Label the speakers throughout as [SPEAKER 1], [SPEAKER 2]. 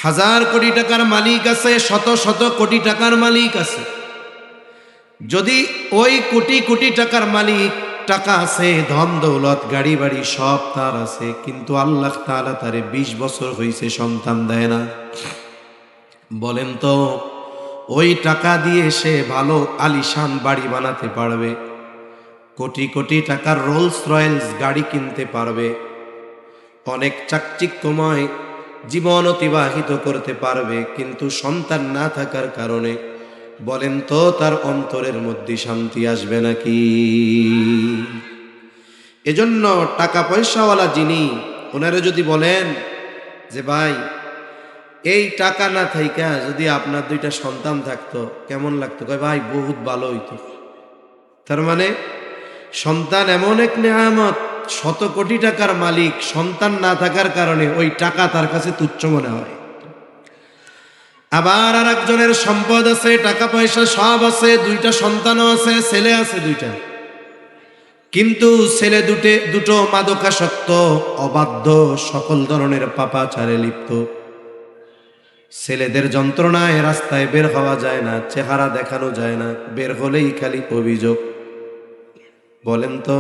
[SPEAKER 1] হাজার কোটি টাকার মালিক আছে, শত শত কোটি টাকার মালিক আছে। যদি ওই কোটি কোটি টাকার মালিক, টাকা আছে, ধন দৌলত, গাড়ি বাড়ি সব তার আছে, কিন্তু আল্লাহ তাআলা তারে 20 বছর হইছে সন্তান দেয় না। বলেন তো ওই টাকা দিয়ে সে ভালো আলিশান বাড়ি বানাতে পারবে, কোটি কোটি টাকার রোলস রয়েলস গাড়ি কিনতে পারবে, অনেক চাকচিক্যময় জীবন অতিবাহিত করতে পারবে, কিন্তু সন্তান না থাকার কারণে বলেন তো তার অন্তরের মধ্যে শান্তি আসবে নাকি? এজন্য টাকা পয়সাওয়ালা যিনি, ওনারা যদি বলেন যে ভাই এই টাকা না থাইকা যদি আপনার 2টা সন্তান থাকতো কেমন লাগতো, কয় ভাই বহুত ভালো হইতো। তার মানে সন্তান এমন এক নেয়ামত, শত কোটি টাকার মালিক, সন্তান না থাকার কারণে ওই টাকা তার কাছে তুচ্ছ মনে হয়। আবার আর একজনের সম্পদ আছে, টাকা পয়সা সব আছে, 2টা সন্তানও আছে, ছেলে আছে 2টা, কিন্তু ছেলে দুটো মাদকাসক্ত, অবাধ্য, সকল ধরনের পাপাচারে লিপ্ত। ছেলেদের যন্ত্রণায় রাস্তায় বের হওয়া যায় না, চেহারা দেখানো যায় না, বের হলেই খালি অভিযোগ। বলেন তো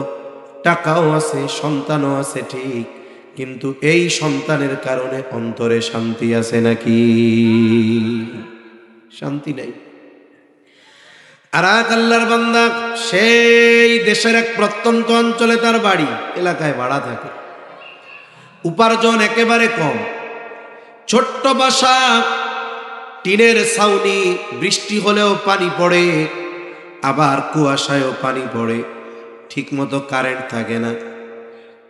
[SPEAKER 1] টাকাও আছে, সন্তানও আছে ঠিক, কিন্তু এই সন্তানের কারণে অন্তরে শান্তি আছে নাকি? শান্তি নাই। আর এক আল্লাহর বান্দা, সেই দেশের এক প্রত্যন্ত অঞ্চলে তার বাড়ি, এলাকায় ভাড়া থাকে, উপার্জন একেবারে কম, ছোট্ট বাসা, টিনের ছাউনি, বৃষ্টি হলেও পানি পড়ে, আবার কুয়াশায়ও পানি পড়ে, ঠিকমতো কারেন্ট থাকে না,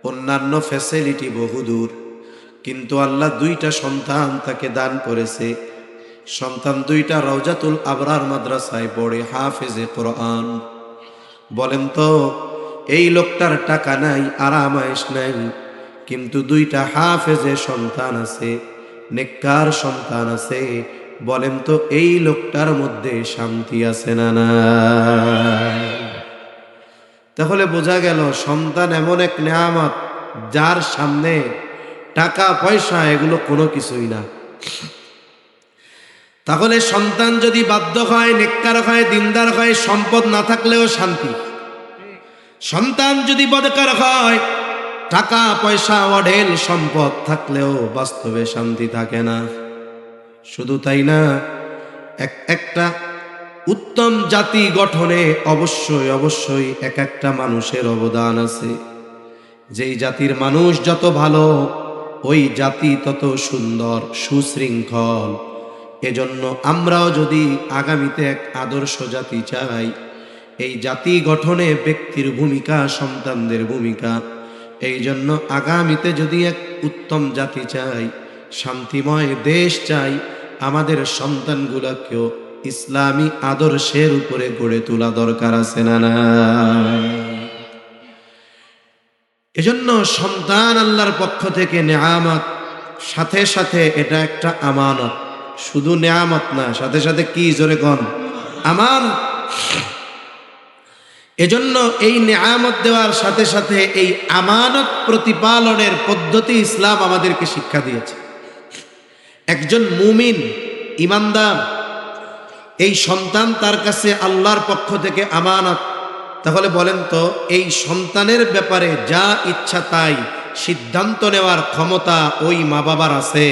[SPEAKER 1] অন্যান্য ফ্যাসিলিটি বহুদূর, কিন্তু আল্লাহ 2টা সন্তান তাকে দান করেছে। সন্তান 2টা রওজাতুল আবরার মাদ্রাসায় পড়ে, হাফেজে কোরআন। বলেন তো এই লোকটার টাকা নাই, আরাম আয়েশ নাই, কিন্তু 2টা হাফেজে সন্তান আছে, নেককার সন্তান আছে। বলেন তো এই লোকটার মধ্যে শান্তি আছে না না? তাহলে বোঝা গেল সন্তান এমন এক নেয়ামত, যার সামনে টাকা পয়সা এগুলো কোনো কিছুই না। তাহলে সন্তান যদি বাধ্য হয়, নেককার হয়, দিনদার হয়, সম্পদ না থাকলেও শান্তি। সন্তান যদি বদকার হয়, টাকা পয়সা অঢেল সম্পদ থাকলেও বাস্তবে শান্তি থাকে না। শুধু তাই না, একটা উত্তম জাতি গঠনে অবশ্যই অবশ্যই একটা মানুষের অবদান আছে। যেই জাতির মানুষ যত ভালো, ওই জাতি তত সুন্দর, সুশৃঙ্খল। এজন্য আমরাও যদি আগামীতে এক আদর্শ জাতি চাই, এই জাতি গঠনে ব্যক্তির ভূমিকা, সন্তানদের ভূমিকা। এই জন্য আগামীতে যদি এক উত্তম জাতি চাই, শান্তিময় দেশ চাই, আমাদের সন্তানগুলোকেও ইসলামী আদর্শের উপরে গড়ে তোলা দরকার আছে না না? এজন্য সন্তান আল্লাহর পক্ষ থেকে নেয়ামত, সাথে সাথে এটা একটা আমানত। শুধু নেয়ামত না, সাথে সাথে কি, জোরে কোন? আমানত। এজন্য এই নেয়ামত দেওয়ার সাথে সাথে এই আমানত প্রতিপালনের পদ্ধতি ইসলাম আমাদেরকে শিক্ষা দিয়েছে। একজন মুমিন, ইমানদার, এই সন্তান তার কাছে আল্লাহর পক্ষ থেকে আমানত। তাহলে বলেন তো এই সন্তানের ব্যাপারে যা ইচ্ছা তাই সিদ্ধান্ত নেওয়ার ক্ষমতা ওই মা বাবার আছে?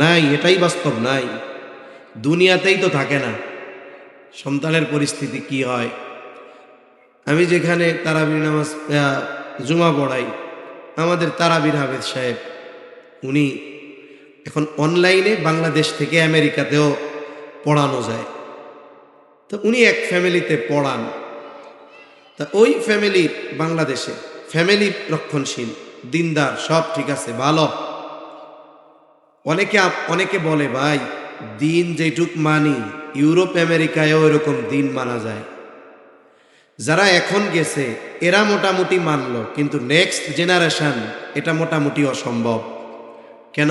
[SPEAKER 1] নাই, এটাই বাস্তব। নাই, দুনিয়াতেই তো থাকে না। সন্তানের পরিস্থিতি কি হয়? আমি যেখানে তারাবির নামাজ, জুমা পড়াই, আমাদের তারাবির হাফেজ সাহেব, উনি এখন অনলাইনে বাংলাদেশ থেকে আমেরিকাতেও পড়ানো যায়। তো উনি এক ফ্যামিলিতে পড়ান। তা ওই ফ্যামিলি বাংলাদেশে, ফ্যামিলি রক্ষণশীল, দিনদার, সব ঠিক আছে, ভালো। অনেকে বলে ভাই দিন যেটুক মানি, ইউরোপ আমেরিকায়ও এরকম দিন মানা যায়। যারা এখন গেছে এরা মোটামুটি মানলো, কিন্তু নেক্সট জেনারেশন এটা মোটামুটি অসম্ভব। কেন?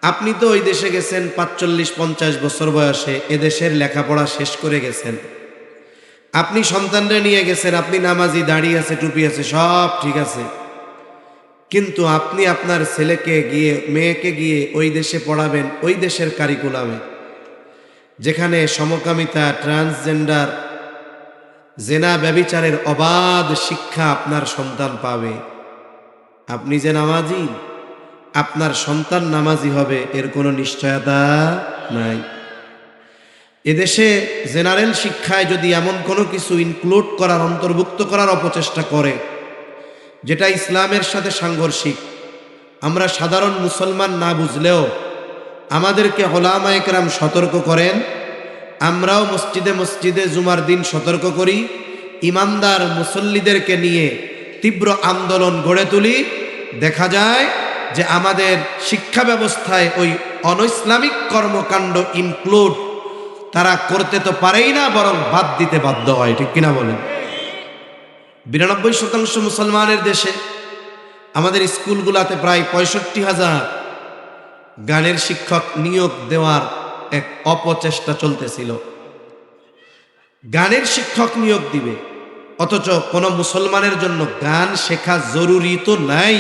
[SPEAKER 1] আপনি তো ওই দেশে গেছেন 45-50 বছর বয়সে, এদেশের লেখাপড়া শেষ করে গেছেন। আপনি সন্তানরা নিয়ে গেছেন, আপনি নামাজি, দাড়ি আছে, টুপি আছে, সব ঠিক আছে, কিন্তু আপনি আপনার ছেলেকে গিয়ে মেয়েকে গিয়ে ওই দেশে পড়াবেন, ওই দেশের কারিকুলামে, যেখানে সমকামিতা, ট্রান্সজেন্ডার, জেনা ব্যভিচারের অবাধ শিক্ষা আপনার সন্তান পাবে। আপনি যে নামাজি, আপনার সন্তান নামাজি হবে এর কোনো নিশ্চয়তা নাই। এদেশে জেনারেল শিক্ষায় যদি এমন কোনো কিছু ইনক্লুড করার, অন্তর্ভুক্ত করার অপচেষ্টা করে যেটা ইসলামের সাথে সাংঘর্ষিক, আমরা সাধারণ মুসলমান না বুঝলেও আমাদেরকে উলামায়ে কেরাম সতর্ক করেন। আমরাও মসজিদে মসজিদে জুমার দিন সতর্ক করি, ইমানদার মুসল্লিদেরকে নিয়ে তীব্র আন্দোলন গড়ে তুলি। দেখা যায় যে আমাদের শিক্ষা ব্যবস্থায় ওই অনইসলামিক কর্মকাণ্ড ইনক্লুড তারা করতে তো পারেই না, বরং বাদ দিতে বাধ্য হয়। ঠিক কিনা বলেন? 92% মুসলমানের দেশে আমাদের স্কুলগুলোতে প্রায় 65,000 গানের শিক্ষক নিয়োগ দেওয়ার এক অপচেষ্টা চলতেছিল। গানের শিক্ষক নিয়োগ দিবে, অথচ কোনো মুসলমানের জন্য গান শেখা জরুরি তো নাই,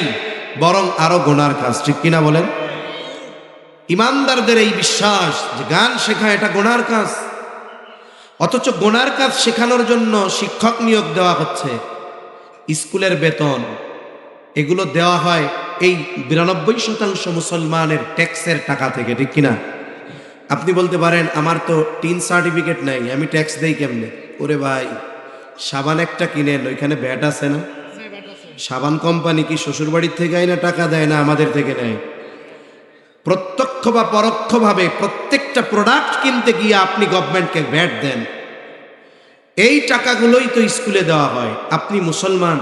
[SPEAKER 1] বরং আরো গুনার কাজ। ঠিক কিনা বলেন? ইমানদারদের এই বিশ্বাস যে গান শেখা এটা গুনার কাজ, অথচ গুনার কাজ শেখানোর জন্য শিক্ষক নিয়োগ দেওয়া হচ্ছে। স্কুলের বেতন এগুলো দেওয়া হয় এই 92% মুসলমানের ট্যাক্সের টাকা থেকে। ঠিক কিনা? আপনি বলতে পারেন আমার তো টিন সার্টিফিকেট নাই, আমি ট্যাক্স দেই কেমনে? ওরে ভাই, সাবান একটা কিনেন, ওইখানে ভ্যাট আছে না? সাবান কোম্পানি কি শ্বশুরবাড়ির থেকে আয় না টাকা দেয়, না আমাদের থেকে নেয়? প্রত্যক্ষ বা পরোক্ষভাবে প্রত্যেকটা প্রোডাক্ট কিনতে গিয়ে আপনি গভর্নমেন্টকে ভ্যাট দেন। এই টাকাগুলোই তো স্কুলে দেওয়া হয়। আপনি মুসলমান,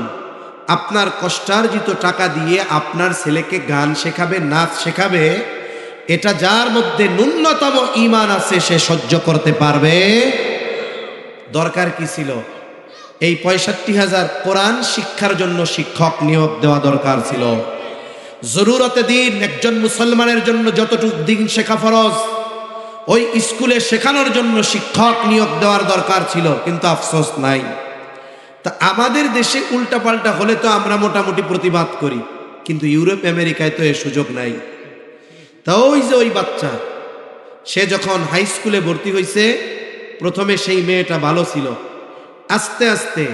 [SPEAKER 1] আপনার কষ্টার্জিত টাকা দিয়ে আপনার ছেলেকে গান শেখাবে, নাচ শেখাবে, এটা যার মধ্যে ন্যূনতম ঈমান আছে সে সহ্য করতে পারবে? দরকার কি ছিল? এই 65,000 কোরআন শিক্ষার জন্য শিক্ষক নিয়োগ দেওয়া দরকার ছিল। জরুরতে দিন একজন মুসলমানের জন্য যতটুকু দিন শেখা ফরজ, ওই স্কুলে শেখানোর জন্য শিক্ষক নিয়োগ দেওয়ার দরকার ছিল, কিন্তু আফসোস নাই। তা আমাদের দেশে উল্টাপাল্টা হলে তো আমরা মোটামুটি প্রতিবাদ করি, কিন্তু ইউরোপ আমেরিকায় তো এ সুযোগ নাই। তা ওই যে ওই বাচ্চা, সে যখন হাই স্কুলে ভর্তি হয়েছে, প্রথমে সেই মেয়েটা ভালো ছিল, আস্তে আস্তে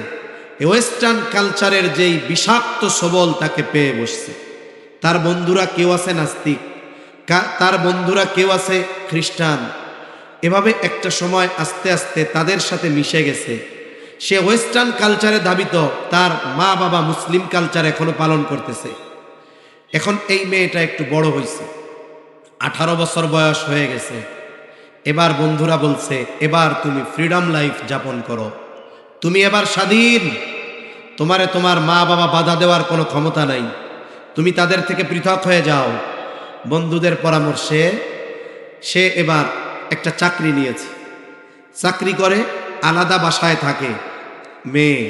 [SPEAKER 1] ওয়েস্টার্ন কালচারের যেই বিষাক্ত সবল তাকে পেয়ে বসছে। তার বন্ধুরা কেউ আছে নাস্তিক, তার বন্ধুরা কেউ আছে খ্রিস্টান। এভাবে একটা সময় আস্তে আস্তে তাদের সাথে মিশে গেছে। সে ওয়েস্টার্ন কালচারে ধাবিত, তার মা বাবা মুসলিম কালচার এখনো পালন করতেছে। এখন এই মেয়েটা একটু বড় হয়েছে, 18 বছর বয়স হয়ে গেছে। এবার বন্ধুরা বলছে, এবার তুমি ফ্রিডম লাইফ যাপন করো, তুমি এবার স্বাধীন, তোমারে তোমার মা বাবা বাধা দেওয়ার কোনো ক্ষমতা নাই, তুমি তাদের থেকে পৃথক হয়ে যাও। বন্ধুদের পরামর্শে সে এবার একটা চাকরি নিয়েছে, চাকরি করে, আলাদা বাসায় থাকে। মেয়ে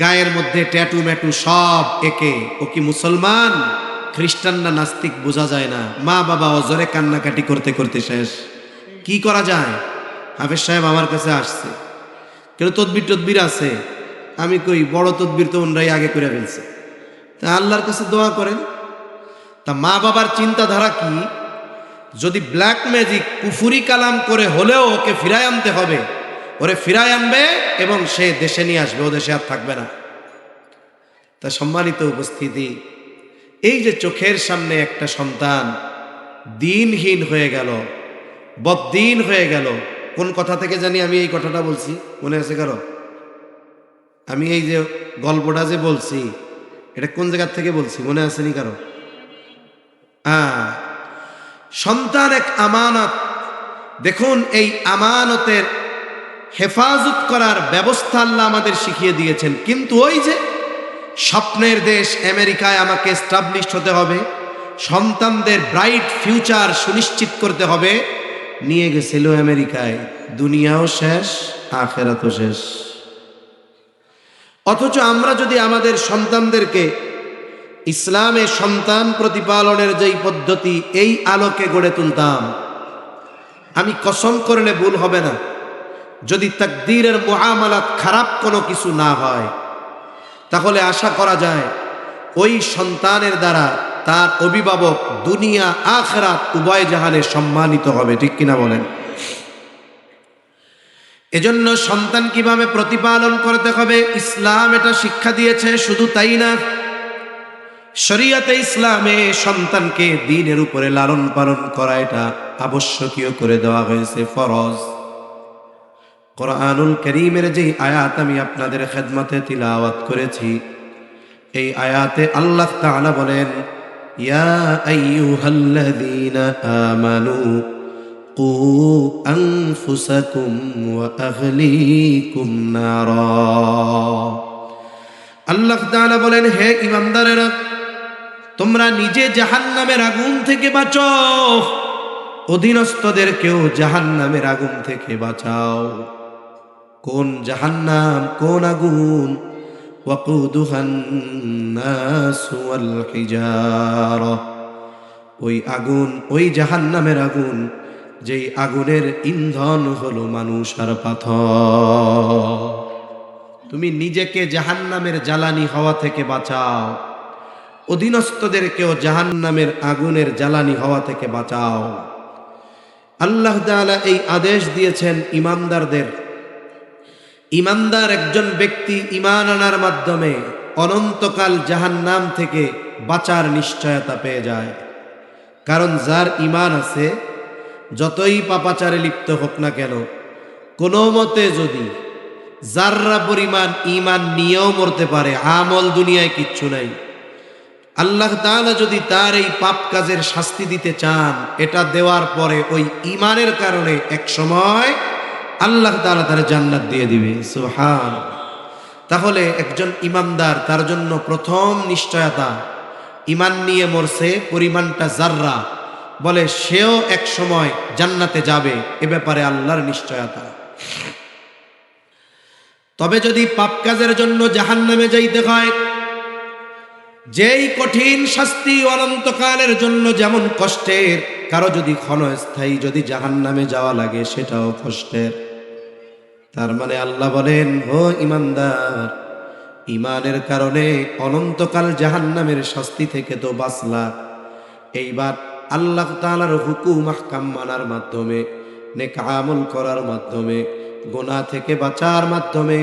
[SPEAKER 1] গায়ের মধ্যে ট্যাটু ম্যাটু সব একে। ও কি মুসলমান, খ্রিস্টান না নাস্তিক বোঝা যায় না। মা বাবা অজরে কান্নাকাটি করতে করতে শেষ। কি করা যায়? হাফেজ সাহেব আমার কাছে আসছে, কেউ তদবির টদবির আছে। আমি কই বড় তদবির তো ওনরাই আগে করে ফেলছে, তা আল্লাহর কাছে দোয়া করেন। তা মা বাবার চিন্তাধারা কি? যদি ব্ল্যাক ম্যাজিক কুফুরি কালাম করে হলেও ওকে ফিরায় আনতে হবে, ওরে ফিরায় আনবে এবং সে দেশে নিয়ে আসবে, ও দেশে আর থাকবে না। তা সম্মানিত উপস্থিতি, এই যে চোখের সামনে একটা সন্তান দিনহীন হয়ে গেল, বদ্দিন হয়ে গেল। কোন কথা থেকে জানি আমি এই কথাটা বলছি, মনে আছে কারো? আমি এই যে গল্পটা যে বলছি, এটা কোন জায়গার থেকে বলছি মনে আসেনি কারো? সন্তান এক আমানত। দেখুন, এই আমানতের হেফাজত করার ব্যবস্থা আল্লাহ আমাদের শিখিয়ে দিয়েছেন। কিন্তু ওই যে স্বপ্নের দেশ আমেরিকায় আমাকে এস্টাবলিশড হতে হবে, সন্তানদের ব্রাইট ফিউচার সুনিশ্চিত করতে হবে, নিয়ে গেছিল আমেরিকায়। দুনিয়াও শেষ, আখেরাতও শেষ। অথচ আমরা যদি আমাদের সন্তানদেরকে ইসলামে সন্তান প্রতিপালনের যেই পদ্ধতি, এই আলোকে গড়ে তুলতাম, আমি কসম করলে ভুল হবে না, যদি তাকদীরের মুআমালাত খারাপ কোনো কিছু না হয়, তাহলে আশা করা যায় ওই সন্তানের দ্বারা তার অভিভাবক দুনিয়া আখিরাত উভয় জাহানে সম্মানিত হবে, ঠিক কিনা বলেন? এজন্য সন্তান কিভাবে প্রতিপালন করতে হবে ইসলাম এটা শিক্ষা দিয়েছে। শুধু তাই না, শরীয়তে ইসলামে সন্তানকে দ্বীনের উপরে লালন পালন করা এটা আবশ্যকীয় করে দেওয়া হয়েছে, ফরজ। কোরআনুল কারীমের যে আয়াত আমি আপনাদের খেদমতে তিলাওয়াত করেছি, এই আয়াতে আল্লাহ তাআলা বলেন, ইয়া আইয়ুহাল্লাযীনা আমানু কু আনফুসাকুম ওয়া আহলিকুম নারা। আল্লাহ তাআলা বলেন, হে ঈমানদারেরা, তোমরা নিজে জাহান্নামের আগুন থেকে বাঁচাও, অধীনস্থদেরকেও জাহান্নামের আগুন থেকে বাঁচাও। কোন জাহান্নাম, কোন আগুন? ওয়াকুদুহান নাস ওয়াল হিজারা, ওই আগুন, ওই জাহান্নামের আগুন যেই আগুনের ইন্ধন হলো মানুষ আর পাথর। তুমি নিজেকে জাহান্নামের জ্বালানি হওয়া থেকে বাঁচাও, অধীনস্থদেরকেও জাহান্নামের আগুনের জ্বালানি হওয়া থেকে বাঁচাও। আল্লাহ তাআলা এই আদেশ দিয়েছেন ইমানদারদের। ইমানদার একজন ব্যক্তি ঈমান আনার মাধ্যমে অনন্তকাল জাহান্নাম থেকে বাঁচার নিশ্চয়তা পেয়ে যায়। কারণ যার ঈমান আছে, যতই পাপাচারে লিপ্ত হোক না কেন, কোনো মতে যদি যাররা পরিমাণ ঈমান নিয়েও মরতে পারে, আমল দুনিয়ায় কিচ্ছু নাই। আল্লাহ তাআলা যদি তার এই পাপ কাজের শাস্তি দিতে চান, এটা দেওয়ার পরে ওই ঈমানের কারণে এক সময় আল্লাহ তাআলা তার জান্নাত দিয়ে দিবে। সুবহান। তাহলে একজন ঈমানদার, তার জন্য প্রথম নিশ্চয়তা, ঈমান নিয়ে মরছে, পরিমাণটা যাররা, বলে সেও এক সময় জান্নাতে যাবে, এ ব্যাপারে আল্লাহর নিশ্চয়তা। তবে যদি পাপ কাজের জন্য জাহান্নামে যাইতে হয়, যেই কঠিন শাস্তি অনন্তকালের জন্য যেমন কষ্টের, কারো যদি ক্ষণস্থায়ী যদি জাহান্নামে যাওয়া লাগে সেটাও কষ্টের। তার মানে আল্লাহ বলেন, হো ঈমানদার, ঈমানের কারণে অনন্তকাল জাহান্নামের শাস্তি থেকে তো বাঁচলা, এইবার আল্লাহ তাআলার হুকুম আহকাম মানার মাধ্যমে, নেক আমল করার মাধ্যমে, গুনাহ থেকে বাঁচার মাধ্যমে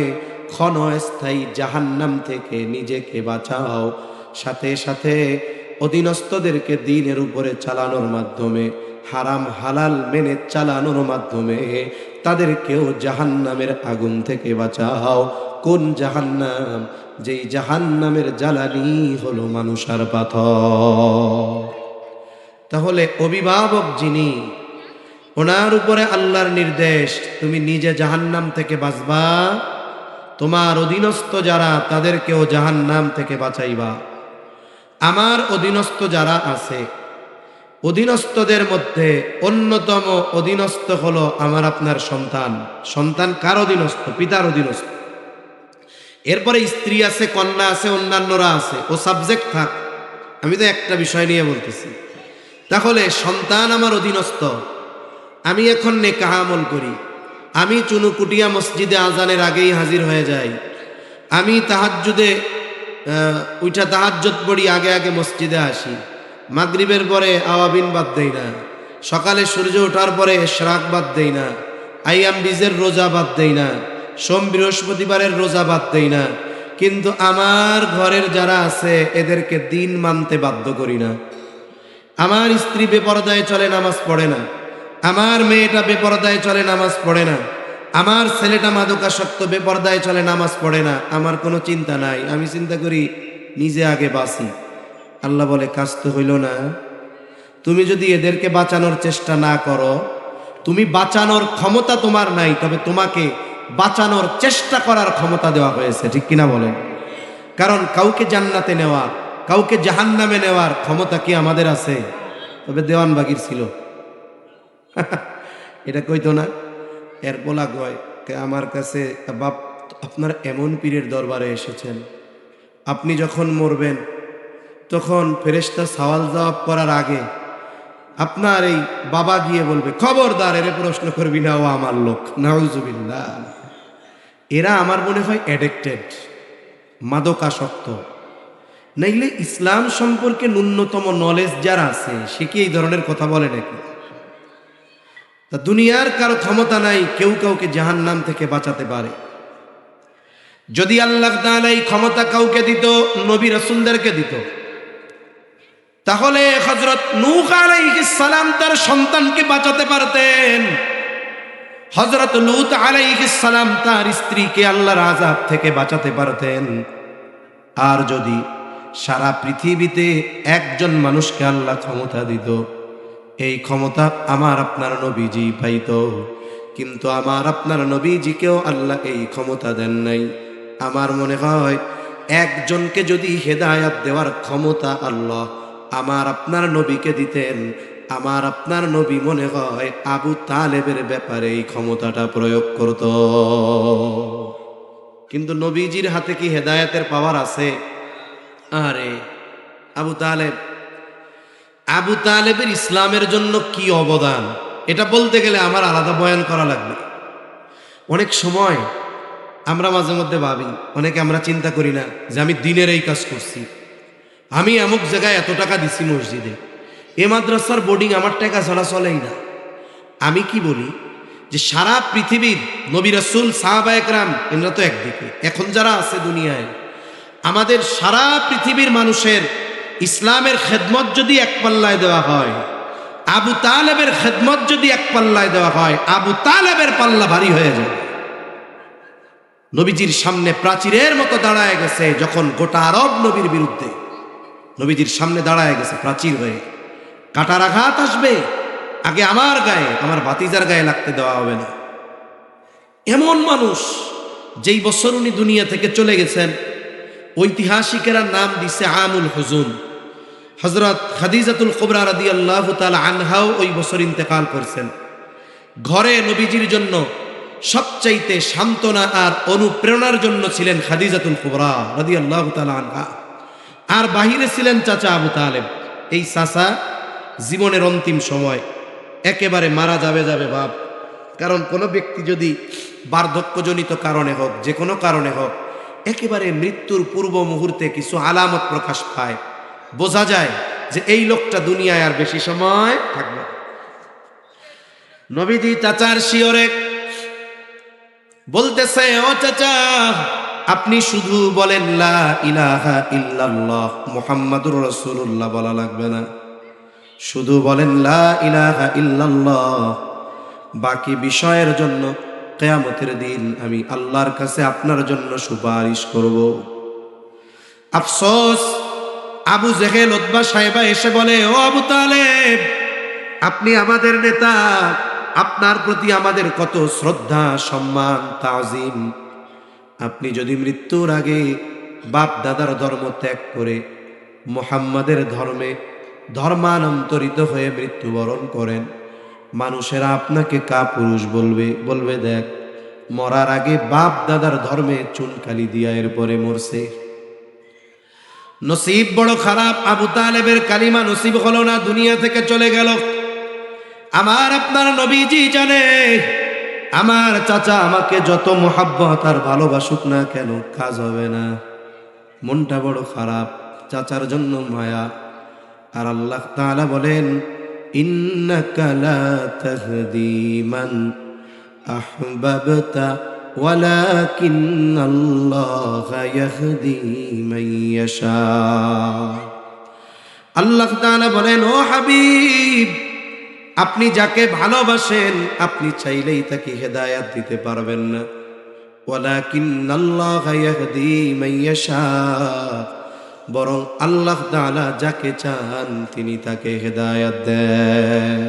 [SPEAKER 1] ক্ষণস্থায়ী জাহান্নাম থেকে নিজেকে বাঁচাও। সাথে সাথে অধীনস্থদেরকে দ্বীনের উপরে চালানোর মাধ্যমে, হারাম হালাল মেনে চালানোর মাধ্যমে তাদেরকেও জাহান্নামের আগুন থেকে বাঁচাও। কোন জাহান্নাম? যেই জাহান্নামের জ্বালানি হলো মানুষ আর পাথর। তাহলে অভিভাবক যিনি, ওনার উপরে আল্লাহর নির্দেশ, তুমি নিজে জাহান্নাম থেকে বাঁচবা, তোমার অধীনস্থ যারা তাদেরকেও জাহান্নাম থেকে বাঁচাইবা। আমার অধীনস্থ যারা আছে, অধীনস্থদের মধ্যে অন্যতম অধীনস্থ হলো আমার আপনার সন্তান। সন্তান কার অধীনস্থ? পিতার অধীনস্থ। এরপরে স্ত্রী আছে, কন্যা আছে, অন্যান্যরা আছে, ও সাবজেক্ট থাক, আমি তো একটা বিষয় নিয়ে বলতেছি। তাহলে সন্তান আমার অধীনস্থ, আমি এখন নেকাহ আমল করি, আমি চুনুকুটিয়া মসজিদে আজানের আগেই হাজির হয়ে যাই, আমি তাহাজ্জুদে উঠা তাহাজ্জুদ পড়ি, আগে আগে মসজিদে আসি, মাগরিবের পরে আওয়াবিন বাদ দেই না, সকালে সূর্য ওঠার পরে ইশরাক বাদ দেই না, আইয়াম বীজের রোজা বাদ দেই না, সোম বৃহস্পতিবারের রোজা বাদ দেই না, কিন্তু আমার ঘরের যারা আছে এদেরকে দিন মানতে বাধ্য করি না। আমার স্ত্রী বেপরদায় চলে, নামাজ পড়ে না, আমার মেয়েটা বেপরদায় চলে, নামাজ পড়ে না, আমার ছেলেটা মাদকাসক্ত বেপরদায় চলে, নামাজ পড়ে না, আমার কোনো চিন্তা নাই, আমি চিন্তা করি নিজে আগে বাঁচি। আল্লাহ বলে, কাজ তো হইল না। তুমি যদি এদেরকে বাঁচানোর চেষ্টা না করো, তুমি বাঁচানোর ক্ষমতা তোমার নাই, তবে তোমাকে বাঁচানোর চেষ্টা করার ক্ষমতা দেওয়া হয়েছে, ঠিক কিনা বলেন? কারণ কাউকে জান্নাতে নেওয়ার, কাউকে জাহান্নামে নেওয়ার ক্ষমতা কি আমাদের আছে? তবে দেওয়ানবাগির ছিল। এটা কইতো না, এর বলা কয়, আমার কাছে বাপ, আপনার এমন পীরের দরবারে এসেছেন, আপনি যখন মরবেন তখন ফেরেশতা সওয়াল জবাব করার আগে আপনার এই বাবা গিয়ে বলবে, খবরদার এর প্রশ্ন করবি না, ও আমার লোক। নাউজুবিল্লাহ। এরা আমার মনে হয় অ্যাডিক্টেড, মাদকাসক্ত। নাইলে ইসলাম সম্পর্কে ন্যূনতম নলেজ যারা আছে সে কি এই ধরনের কথা বলে নাকি? তা দুনিয়ার কারো ক্ষমতা নাই কেউ কাউকে জাহান্নাম থেকে বাঁচাতে পারে। যদি আল্লাহ তাআলা এই ক্ষমতা কাউকে দিত, নবী রাসূলদেরকে দিত, তাহলে হযরত নূহ আলাইহিস সালাম তার সন্তানকে বাঁচাতে পারতেন। হযরত লূত আলাইহিস সালাম তার স্ত্রীকে আল্লাহর আযাব থেকে বাঁচাতে পারতেন। আর যদি সারা পৃথিবীতে একজন মানুষকে আল্লাহ ক্ষমতা দিত, এই ক্ষমতা আমার আপনার নবীজি পাইত। কিন্তু আমার আপনার নবীজিকেও আল্লাহ এই ক্ষমতা দেন নাই। আমার মনে হয় একজনকে যদি হেদায়াত দেওয়ার ক্ষমতা আল্লাহ আমার আপনার নবীকে দিতেন, আমার আপনার নবী মনে হয় আবু তালেবের ব্যাপারে এই ক্ষমতাটা প্রয়োগ করত। কিন্তু নবীজির হাতে কি হেদায়াতের পাওয়ার আছে? আরে আবু তালেবের ইসলামের জন্য কি অবদান, এটা বলতে গেলে আমার আলাদা বয়ান করা লাগবে। অনেক সময় আমরা মাঝে মধ্যে ভাবি, অনেকে আমরা চিন্তা করি না যে আমি দিনের এই কাজ করছি, আমি অমুক জায়গায় এত টাকা দিছি মসজিদে, এ মাদ্রাসার বোর্ডিং আমার টাকা ছাড়া চলেই না। আমি কি বলি যে সারা পৃথিবীর নবী রাসূল সাহাবায়ে কেরাম এরা তো একদিকে, এখন যারা আছে দুনিয়ায় আমাদের সারা পৃথিবীর মানুষের ইসলামের খেদমত যদি এক পাল্লায় দেওয়া হয়, আবু তালেবের খেদমত যদি এক পাল্লায় দেওয়া হয়, আবু তালেবের পাল্লা ভারী হয়ে যায়। নবীজির সামনে প্রাচীরের মতো দাঁড়ায় গেছে যখন গোটা আরব নবীর বিরুদ্ধে, নবীজির সামনে দাঁড়ায় গেছে প্রাচীর হয়ে। কাঁটার আঘাত আসবে, আগে আমার গায়ে, আমার ভাতিজার গায়ে লাগতে দেওয়া হবে না। এমন মানুষ যেই বছর উনি দুনিয়া থেকে চলে গেছেন, ঐতিহাসিকেরা নাম দিছে আমুল হুজুন। হযরত খাদিজাতুল কুবরা রাদিয়াল্লাহু তাআলা আনহাও ওই বছর ইন্তেকাল করছেন। ঘরে নবীজির জন্য সবচাইতে সান্ত্বনা আর অনুপ্রেরণার জন্য ছিলেন খাদিজাতুল কুবরা রাদিয়াল্লাহু তাআলা আনহা। আর বাহিরে ছিলেন চাচা আবু তালেব। এই চাচা জীবনের অন্তিম সময় একেবারে মারা যাবে ভাব। কারণ কোনো ব্যক্তি যদি বার্ধক্যজনিত কারণে হোক, যে কোনো কারণে হোক, একেবারে মৃত্যুর পূর্ব মুহূর্তে কিছু আলামত প্রকাশ পায়, বোঝা যায় যে এই লোকটা দুনিয়ায় আর বেশি সময় থাকবে। নবীজি চাচার শিয়রে বলতেছে, ও চাচা, আপনি শুধু বলেন লা ইলাহা ইল্লাল্লাহ মুহাম্মাদুর রাসূলুল্লাহ, বলা লাগবে না, শুধু বলেন লা ইলাহা ইল্লাল্লাহ। বাকি বিষয়ের জন্য কিয়ামতের দিন আমি আল্লাহর কাছে আপনার জন্য সুপারিশ করব। আফসোস, আবু জেহেল উতবা সাহেবা এসে বলে, ও আবু তালেব, আপনি আমাদের নেতা, আপনার প্রতি আমাদের কত শ্রদ্ধা, সম্মান, তাজিম। আপনি যদি মৃত্যুর আগে বাপ দাদার ধর্ম ত্যাগ করে মুহাম্মাদের ধর্মে ধর্মান্তরিত হয়ে মৃত্যুবরণ করেন, মানুষেরা আপনাকে কাপুরুষ বলবে দেখ, মরার আগে বাপ দাদার ধর্মে চুনকালি দিয়া এরপরে মরছে। নসিব বড় খারাপ, আবু তালেবের কালিমা নসিব হলো না, দুনিয়া থেকে চলে গেল। আমার আপনার নবীজি জানে আমার চাচা আমাকে যত মোহাব্বত আর ভালোবাসুক না কেন, কাজ হবে না। মনটা বড় খারাপ, চাচার জন্য মায়া। আর আল্লাহ তাআলা বলেন, ইন্নাকা লা তাহদি মান আহবাবতা ওয়ালাকিন্নাল্লাহা ইয়াহদি মান ইয়াশা। আল্লাহ তাআলা বলেন, ও হাবিব, আপনি যাকে ভালোবাসেন আপনি চাইলেই তাকে হেদায়াত দিতে পারবেন না। ওয়ালাকিন্নাল্লাহা ইয়াহদি মান ইয়াশা, বরং আল্লাহ তাআলা যাকে চান তিনি তাকে হেদায়াত দেন।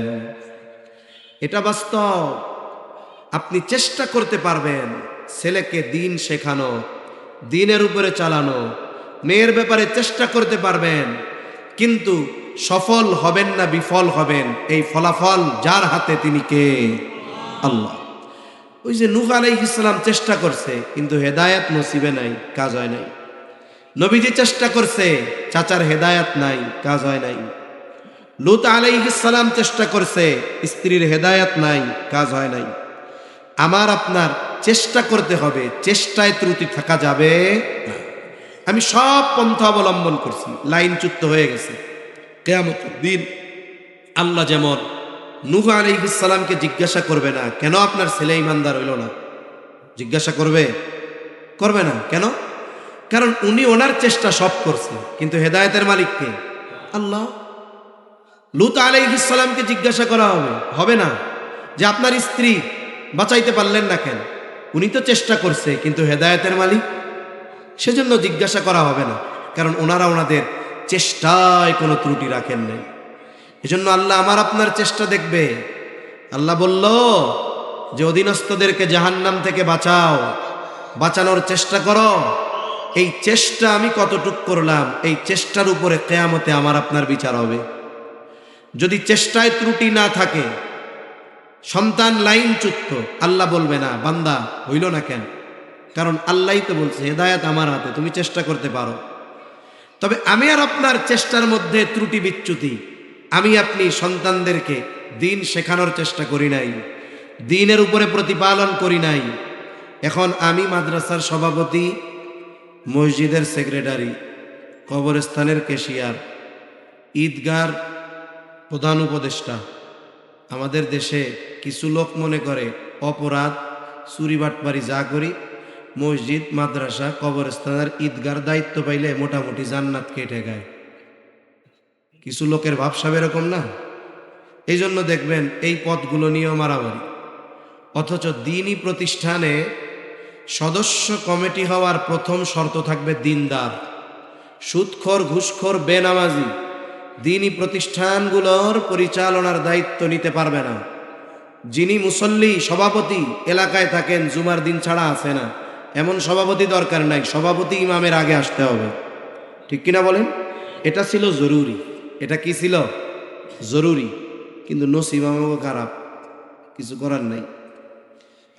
[SPEAKER 1] এটা বাস্তব। আপনি চেষ্টা করতে পারবেন ছেলেকে দিন শেখানো, দিনের উপরে চালানো, মেয়ের ব্যাপারে চেষ্টা করতে পারবেন, কিন্তু সফল হবেন না বিফল হবেন, এই ফলাফল যার হাতে তিনি কে? আল্লাহ। ওই যে নূহ আলাইহিস সালাম চেষ্টা করছে কিন্তু হেদায়াত নসিবে নাই, কাজ হয় নাই। নবীজি চেষ্টা করছে, চাচার হেদায়াত নাই, কাজ হয় নাই। লূত আলাইহিস সালাম চেষ্টা করছে, স্ত্রীর হেদায়াত নাই, কাজ হয় নাই। আমার আপনার চেষ্টা করতে হবে, চেষ্টায় ত্রুটি থাকা যাবে না। আমি সব পন্থা অবলম্বন করছি, লাইনচ্যুত হয়ে গেছে। কিয়ামতের দিন আল্লাহ যেমন নূহ আলাইহিস সালামকে জিজ্ঞাসা করবে না কেন আপনার ছেলে ঈমানদার হইল না, জিজ্ঞাসা করবে না কেন? কারণ উনি ওনার চেষ্টা সব করছে, কিন্তু হেদায়েতের মালিক কে? আল্লাহ। লূত আলাইহিস সালামকে জিজ্ঞাসা করা হবে না যে আপনার স্ত্রী বাঁচাইতে পারলেন না কেন, উনি তো চেষ্টা করছে, কিন্তু হেদায়েতের মালিক, সেজন্য জিজ্ঞাসা করা হবে না, কারণ ওনারা ওনাদের চেষ্টায় কোনো ত্রুটি রাখেন নাই। এজন্য আল্লাহ আমার আপনার চেষ্টা দেখবে। আল্লাহ বলল যে অধীনস্থদেরকে জাহান্নাম থেকে বাঁচাও, বাঁচানোর চেষ্টা করো। এই চেষ্টা আমি কতটুক করলাম, এই চেষ্টার উপরে কিয়ামতে আমার আপনার বিচার হবে। যদি চেষ্টায় ত্রুটি না থাকে, সন্তান লাইনচ্যুত, আল্লাহ বলবে না বান্দা হইল না কেন, কারণ আল্লাহই তো বলছে হেদায়েত আমার হাতে, তুমি চেষ্টা করতে পারো। তবে আমি আর আপনার চেষ্টার মধ্যে ত্রুটি বিচ্যুতি, আমি আপনি সন্তানদেরকে দিন শেখানোর চেষ্টা করি নাই, দিনের উপরে প্রতিপালন করি নাই। এখন আমি মাদ্রাসার সভাপতি, মসজিদের সেক্রেটারি, কবরস্থানের ক্যাশিয়ার, ঈদগার প্রধান উপদেষ্টা। আমাদের দেশে কিছু লোক মনে করে অপরাধ, চুরি বাটপারি যা করি, মসজিদ, মাদ্রাসা, কবরস্থানের ঈদগার দায়িত্ব পাইলে মোটামুটি জান্নাত কেটে গায়। কিছু লোকের ভাবসাব এরকম না? এই জন্য দেখবেন এই পদগুলো নিয়েও মারামারি। অথচ দ্বীনি প্রতিষ্ঠানে সদস্য কমিটি হওয়ার প্রথম শর্ত থাকবে দিনদার। সুদখোর, ঘুষখোর, বেনামাজি দ্বীনি প্রতিষ্ঠানগুলোর পরিচালনার দায়িত্ব নিতে পারবে না। যিনি মুসল্লি, সভাপতি এলাকায় থাকেন, জুমার দিন ছাড়া আসে না, এমন সভাপতি দরকার নাই। সভাপতি ইমামের আগে আসতে হবে, ঠিক কিনা বলেন? এটা ছিল জরুরি। এটা কি ছিল? জরুরি। কিন্তু নসিব আমাকে খারাপ, কিছু করার নাই।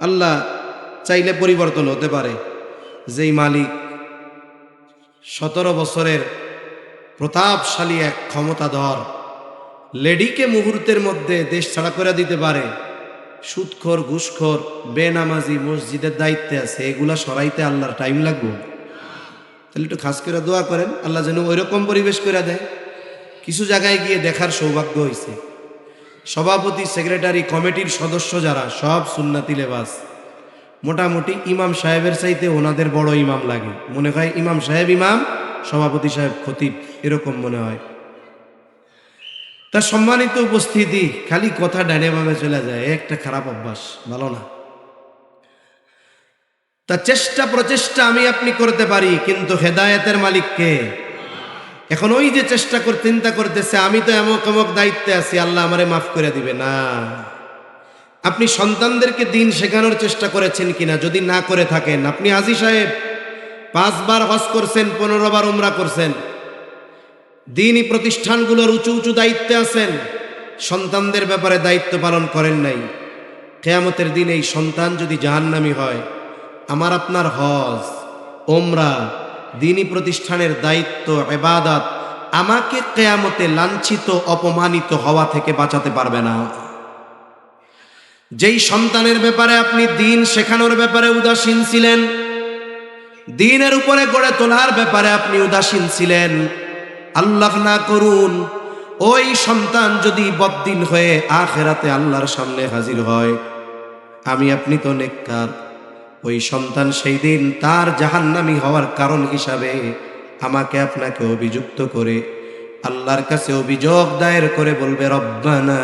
[SPEAKER 1] আল্লাহ চাইলে পরিবর্তন হতে পারে। যেই মালিক 17 বছরের প্রতাপশালী এক ক্ষমতাধর লেডিকে মুহূর্তের মধ্যে দেশ ছাড়া করে দিতে পারে, সুদখোর, ঘুষখোর, বেনামাজি মসজিদের দায়িত্বে আছে, এগুলা সরাইতে আল্লাহর টাইম লাগবে? তাহলে একটু খাস করে দোয়া করেন আল্লাহ যেন ওইরকম পরিবেশ করে দেয়। কিছু জায়গায় গিয়ে দেখার সৌভাগ্য হয়েছে, সভাপতি, সেক্রেটারি, কমিটির সদস্য যারা সব সুন্নাতি লেবাস, মোটামুটি ইমাম সাহেবের চাইতে ওনাদের বড় ইমাম লাগে। মনে হয় ইমাম সাহেব ইমাম, সভাপতি সাহেব খতিব, এরকম মনে হয়। তার সম্মানিত উপস্থিতি, খালি কথা ডানে বামে চলে যায়, একটা খারাপ অভ্যাস, ভালো না। তা চেষ্টা প্রচেষ্টা আমি আপনি করতে পারি, কিন্তু হেদায়েতের মালিক কে? এখন ওই যে চেষ্টা চিন্তা করতেছে আমি তো এমক এমক দায়িত্বে আছি, আল্লাহ আমারে মাফ করে দিবে না। আপনি সন্তানদেরকে দিন শেখানোর চেষ্টা করেছেন কিনা? যদি না করে থাকেন, আপনি হাজী সাহেব 5 বার হজ করছেন, 15 বার উমরা করছেন, দ্বীনি প্রতিষ্ঠানগুলোর উঁচু উঁচু দায়িত্বে আছেন, সন্তানদের ব্যাপারে দায়িত্ব পালন করেন নাই। কিয়ামতের দিন এই সন্তান যদি জাহান্নামী হয়, আমার আপনার হজ, ওমরা, দ্বীনি প্রতিষ্ঠানের দায়িত্ব, ইবাদত আমাকে কিয়ামতে লাঞ্ছিত, অপমানিত হওয়া থেকে বাঁচাতে পারবে না। যেই সন্তানের ব্যাপারে আপনি দিন শেখানোর ব্যাপারে উদাসীন ছিলেন, দিনের উপরে গড়ে তোলার ব্যাপারে আপনি উদাসীন ছিলেন, আল্লাহ না করুন ওই সন্তান যদি বদ্দিন হয়ে আখিরাতে আল্লাহর সামনে হাজির হয়, আমি আপনি তো নেককার, ওই সন্তান সেই দিন তার জাহান্নামী হওয়ার কারণ হিসাবে আমাকে আপনাকে অভিযুক্ত করে আল্লাহর কাছে অভিযোগ দায়ের করে বলবে, রব্বানা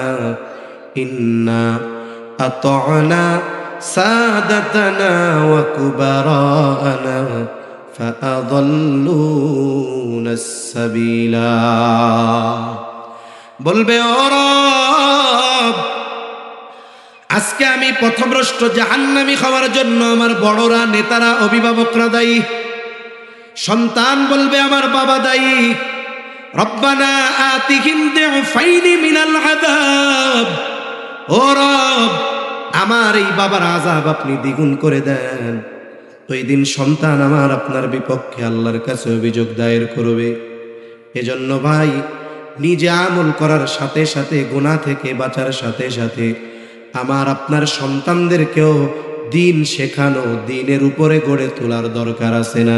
[SPEAKER 1] ইন্না আতা'না সাদাতানা ওয়া কুবারানা ফাআযাল্লুনাস সাবিলা। বলবে, ও রব, আজকে আমি পথভ্রষ্ট জাহান্নামী হওয়ার জন্য আমার বড়রা, নেতারা, অভিভাবকরা দায়ী। সন্তান বলবে, আমার বাবা দায়ী। রব্বানা আতিহিম দি'ফাইনি মিনাল আযাব। ও রব, আমার এই বাবার আযাব আপনি দ্বিগুণ করে দেন। ওই দিন সন্তান আমার আপনার বিপক্ষে আল্লাহর কাছে অভিযোগ দায়ের করবে। এজন্য ভাই, নিজে আমল করার সাথে সাথে, গুনাহ থেকে বাঁচার সাথে সাথে আমার আপনার সন্তানদেরকেও দিন শেখানো, দিনের উপরে গড়ে তোলার দরকার আছে না?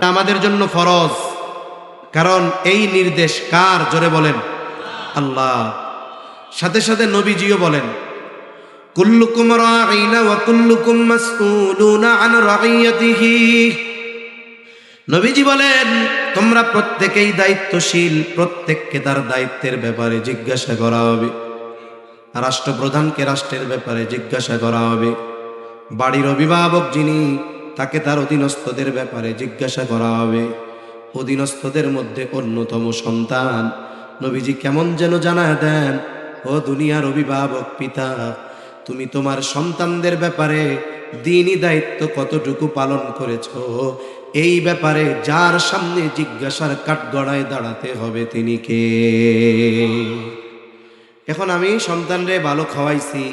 [SPEAKER 1] আমাদের জন্য ফরজ। কারণ এই নির্দেশ কার? জোরে বলেন, আল্লাহ। সাথে সাথে নবীজিও বলেন, কুল্লুকুম রাঈনা ওয়া কুল্লুকুম মাসউলুনা আন রাঈয়াতিহি। নবীজি বলেন, তোমরা প্রত্যেকেই দায়িত্বশীল, প্রত্যেককে তার দায়িত্বের ব্যাপারে জিজ্ঞাসা করা হবে। রাষ্ট্রপ্রধানকে রাষ্ট্রের ব্যাপারে জিজ্ঞাসা করা হবে, বাড়ির অভিভাবক যিনি তাকে তার অধীনস্থদের ব্যাপারে জিজ্ঞাসা করা হবে। অধীনস্থদের মধ্যে অন্যতম সন্তান। নবীজি কেমন যেন জানায় দেন, ও দুনিয়ার অভিভাবক পিতা, তুমি তোমার সন্তানদের ব্যাপারে দ্বীনি দায়িত্ব কতটুকু পালন করেছো, এই ব্যাপারে যার সামনে জিজ্ঞাসার কাঠগড়ায় দাঁড়াতে হবে তিনি কে? এখন আমি সন্তানরে ভালো খাওয়াইছি,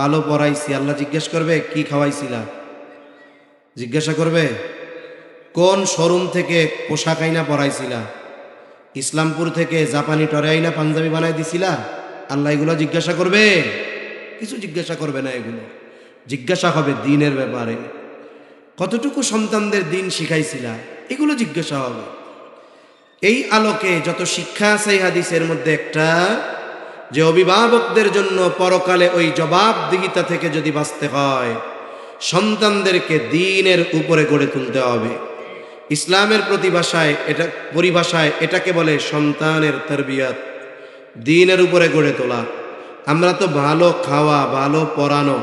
[SPEAKER 1] ভালো পড়াইছি, আল্লাহ জিজ্ঞেস করবে কি খাওয়াইছিলা? জিজ্ঞাসা করবে কোন শোরুম থেকে পোশাক আইনা পরাইছিলা? ইসলামপুর থেকে জাপানি টরে আইনা পাঞ্জাবি বানাই দিছিলা? আল্লাহ এগুলো জিজ্ঞাসা করবে? কিছু জিজ্ঞাসা করবে না। এগুলো জিজ্ঞাসা হবে দ্বীনের ব্যাপারে। কতটুকু সন্তানদের দ্বীন শিখাইছিলা, এগুলো জিজ্ঞাসা হবে। এই আলোকে যত শিক্ষা আছে এই হাদিসের মধ্যে একটা, যে অভিভাবকদের জন্য পরকালে ওই জবাবদিহিতা থেকে যদি বাঁচতে হয়, সন্তানদেরকে দ্বীনের উপরে গড়ে তুলতে হবে। ইসলামের পরিভাষায় এটাকে বলে সন্তানের তারবিয়াত, দ্বীনের উপরে গড়ে তোলা। আমরা তো ভালো খাওয়া, ভালো পড়ানো,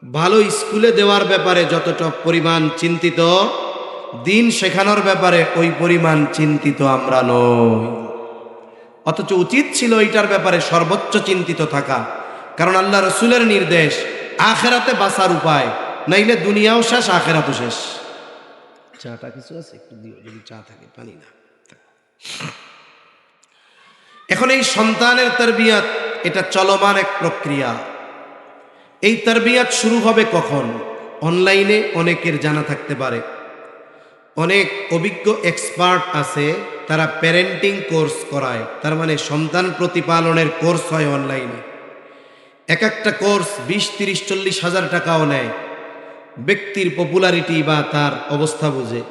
[SPEAKER 1] ভালো স্কুলে দেওয়ার ব্যাপারে যতটা পরিমাণ চিন্তিত, দ্বীন শেখানোর ব্যাপারে ওই পরিমাণ চিন্তিত আমরা নই। অথচ উচিত ছিল এইটার ব্যাপারে সর্বোচ্চ চিন্তিত থাকা। কারণ আল্লাহ রসুলের নির্দেশ, আখেরাতে বাঁচার উপায়, নাইলে দুনিয়াও শেষ, আখেরাতও শেষ। চাটা কিছু আছে একটু দিও, যদি চা থাকে, পানি না। এখন এই সন্তানের তারবিয়াত, এটা চলমান এক প্রক্রিয়া। এই তারবিয়াত শুরু হবে কখন? অনলাইনে অনেকের জানা থাকতে পারে, অনেক অভিজ্ঞ এক্সপার্ট আছে, তারা প্যারেন্টিং কোর্স করায়। তার মানে সন্তান প্রতিপালনের কোর্স হয় অনলাইনে। এক একটা কোর্স 20, 30, 40 হাজার টাকাও নেয়। ব্যক্তির পপুলারিটি বা তার অবস্থা বুঝে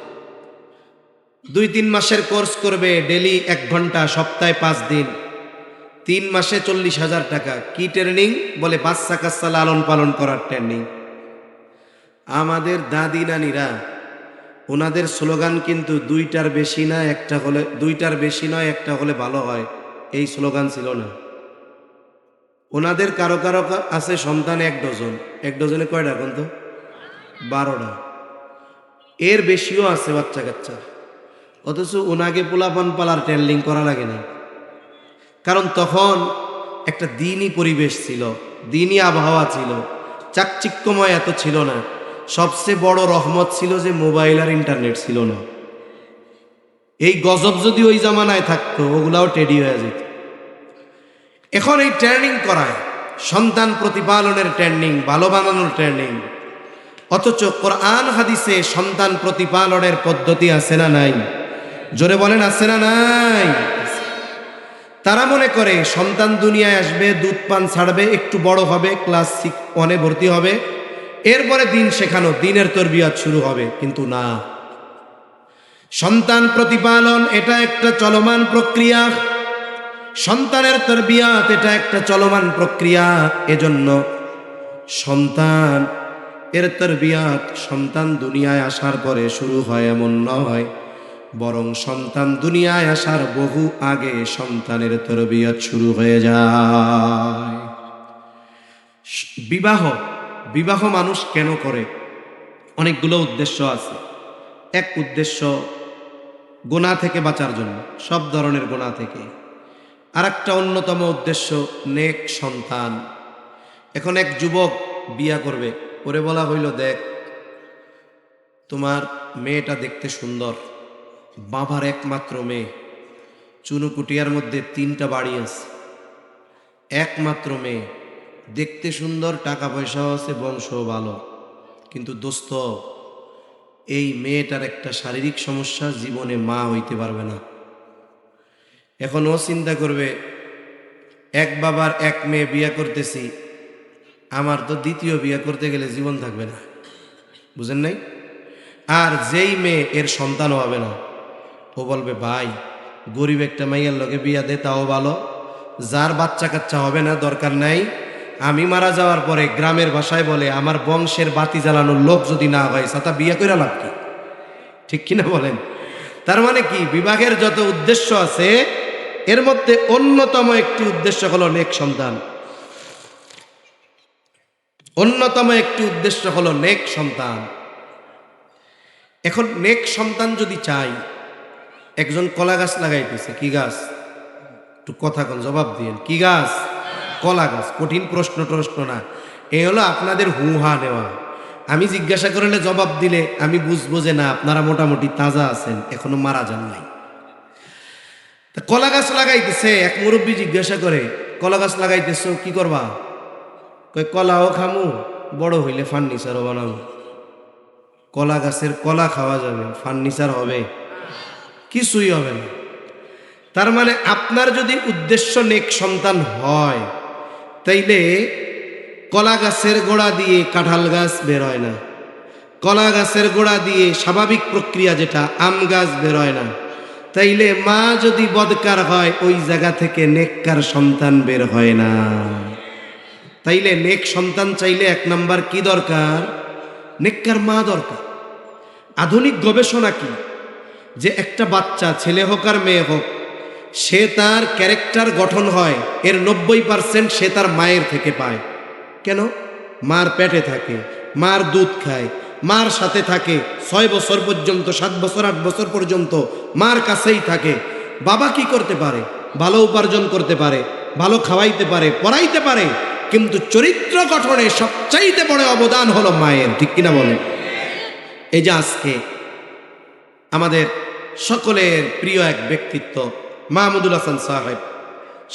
[SPEAKER 1] 2-3 মাসের কোর্স করবে, ডেলি 1 ঘন্টা, সপ্তাহে 5 দিন, 3 মাসে 40,000 টাকা। কি ট্রেনিং? বলে বাচ্চা কাচ্চা লালন পালন করার ট্রেনিং। আমাদের দাদি নানিরা, ওনাদের স্লোগান কিন্তু 2টার বেশি না একটা হলে, 2টার বেশি নয় একটা হলে ভালো হয়, এই স্লোগান ছিল না। ওনাদের কারো কারো আছে সন্তান 1 ডজন। 1 ডজনে কয়টা? এখন তো 12টা, এর বেশিও আছে বাচ্চা কাচ্চা। অথচ ওনাকে পোলাপান পালার ট্রেনিং করা লাগে না। কারণ তখন একটা দ্বীনি পরিবেশ ছিল, দ্বীনি আবহাওয়া ছিল, চাকচিক্যময় এত ছিল না। সবচেয়ে বড় রহমত ছিল যে মোবাইল আর ইন্টারনেট ছিল না। এই গজব যদি ওই জামানায় থাকতো, ওগুলাও টেডি হয়ে যেত। এখন এই ট্রেনিং করায়, সন্তান প্রতিপালনের ট্রেনিং, ভালো বানানোর ট্রেনিং। অথচ কোরআন হাদিসে সন্তান প্রতিপালনের পদ্ধতি আছে না নাই? জোরে বলেন, আছে না নাই? তারা মনে করে সন্তান দুনিয়ায় আসবে, দুধ পান ছাড়বে, একটু বড় হবে, ক্লাস 1 ভর্তি হবে, এরপরে দ্বীন শেখানো, দ্বীনের তারবিয়াত শুরু হবে। কিন্তু না, সন্তান প্রতিপালন এটা একটা চলমান প্রক্রিয়া। সন্তানের তারবিয়াত এটা একটা চলমান প্রক্রিয়া। এজন্য সন্তান এর তারবিয়াত সন্তান দুনিয়ায় আসার পরে শুরু হয় এমন নয়, বরং সন্তান দুনিয়ায় আসার বহু আগে সন্তানের তারবিয়াত শুরু হয়ে যায়। বিবাহ মানুষ কেন করে? অনেকগুলো উদ্দেশ্য আছে। এক উদ্দেশ্য গুনাহ থেকে বাঁচার জন্য, সব ধরনের গুনাহ থেকে। আর একটা অন্যতম উদ্দেশ্য নেক সন্তান। এখন এক যুবক বিয়া করবে, ওরে বলা হইল, দেখ তোমার মেয়েটা দেখতে সুন্দর, বাবার একমাত্র মেয়ে, চুনুকুটিয়ার মধ্যে 3টা বাড়ি আছে, একমাত্র মেয়ে, দেখতে সুন্দর, টাকা পয়সাও আছে, বংশও ভালো। কিন্তু দোস্ত, এই মেয়েটার একটা শারীরিক সমস্যা, জীবনে মা হইতে পারবে না। এখন ও চিন্তা করবে, এক বাবার এক মেয়ে বিয়ে করতেছি, আমার তো দ্বিতীয় বিয়ে করতে গেলে জীবন থাকবে না। বুঝেন নাই? আর যেই মেয়ে এর সন্তানও হবে না, ও বলবে ভাই গরিব একটা মাইয়ার লগে বিয়া দে, তাও ভালো, যার বাচ্চা কাচ্চা হবে না দরকার নাই, আমি মারা যাওয়ার পরে গ্রামের ভাষায় বলে আমার বংশের বাতি জ্বালানোর লোক যদি না হয় সাথে বিয়া কইরা লাভ কি? ঠিক কিনা বলেন? তার মানে কি, বিবাহের যত উদ্দেশ্য আছে এর মধ্যে অন্যতম একটি উদ্দেশ্য হলো নেক সন্তান। অন্যতম একটি উদ্দেশ্য হলো নেক সন্তান। এখন নেক সন্তান যদি চাই, একজন কলা গাছ লাগাইতেছে, কি গাছ? একটু কথা কোন জবাব দিয়েন, কি গাছ? কলা গাছ। কঠিন প্রশ্ন না, এই হলো আপনাদের হুহা নেওয়া। আমি জিজ্ঞাসা করলে জবাব দিলে আমি বুঝবো যে না আপনারা মোটামুটি তাজা আছেন, এখনো মারা যান নাই। কলা গাছ লাগাইতেছে, এক মুরব্বী জিজ্ঞাসা করে কলা গাছ লাগাইতেছ কি করবা? কয় কলাও খামু, বড় হইলে ফার্নিচারও বানাবো। কলা গাছের কলা খাওয়া যাবে, ফার্নিচার হবে? কিছুই হবে না। তার মানে আপনার যদি উদ্দেশ্য নেক সন্তান হয়, তাইলে কলা গাছের গোড়া দিয়ে কাঁঠাল গাছ বের হয় না, কলা গাছের গোড়া দিয়ে স্বাভাবিক প্রক্রিয়া যেটা আম গাছ বের হয় না। তাইলে মা যদি বদকার হয়, ওই জায়গা থেকে নেককার সন্তান বের হয় না। তাইলে নেক সন্তান চাইলে এক নাম্বার কি দরকার? নেককার মা দরকার। আধুনিক গবেষণা কি, যে একটা বাচ্চা ছেলে হোক আর মেয়ে হোক, সে তার ক্যারেক্টার গঠন হয় এর 90% সে তার মায়ের থেকে পায়। কেন? মার পেটে থাকে, মার দুধ খায়, মার সাথে থাকে 6 বছর পর্যন্ত, 7 বছর 8 বছর পর্যন্ত মার কাছেই থাকে। বাবা কি করতে পারে? ভালো উপার্জন করতে পারে, ভালো খাওয়াইতে পারে, পড়াইতে পারে, কিন্তু চরিত্র গঠনে সবচাইতে বড় অবদান হলো মায়ের। ঠিক কিনা বলে? এই যে আজকে আমাদের সকলের প্রিয় এক ব্যক্তিত্ব মাহমুদুল হাসান সাহেব,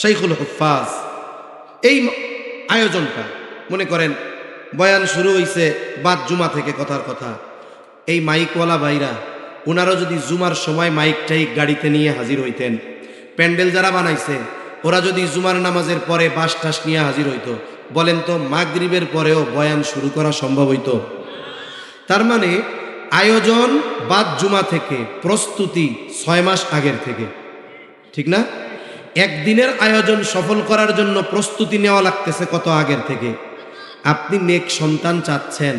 [SPEAKER 1] শাইখুল হুফাজ, এই আয়োজনটা মনে করেন বয়ান শুরু হয়েছে বাদ জুমা থেকে, কথার কথা এই মাইকওয়ালা ভাইরা ওনারও যদি জুমার সময় মাইক টাইক গাড়িতে নিয়ে হাজির হইতেন, প্যান্ডেল যারা বানাইছে ওরা যদি জুমার নামাজের পরে বাস টাস নিয়ে হাজির হইতো, বলেন তো মাগরিবের পরেও বয়ান শুরু করা সম্ভব হইতো? তার মানে আয়োজন বাদ জুমা থেকে, প্রস্তুতি 6 মাস আগের থেকে। ঠিক না? একদিনের আয়োজন সফল করার জন্য প্রস্তুতি নেওয়া লাগতেছে কত আগের থেকে। আপনি নেক সন্তান চাচ্ছেন,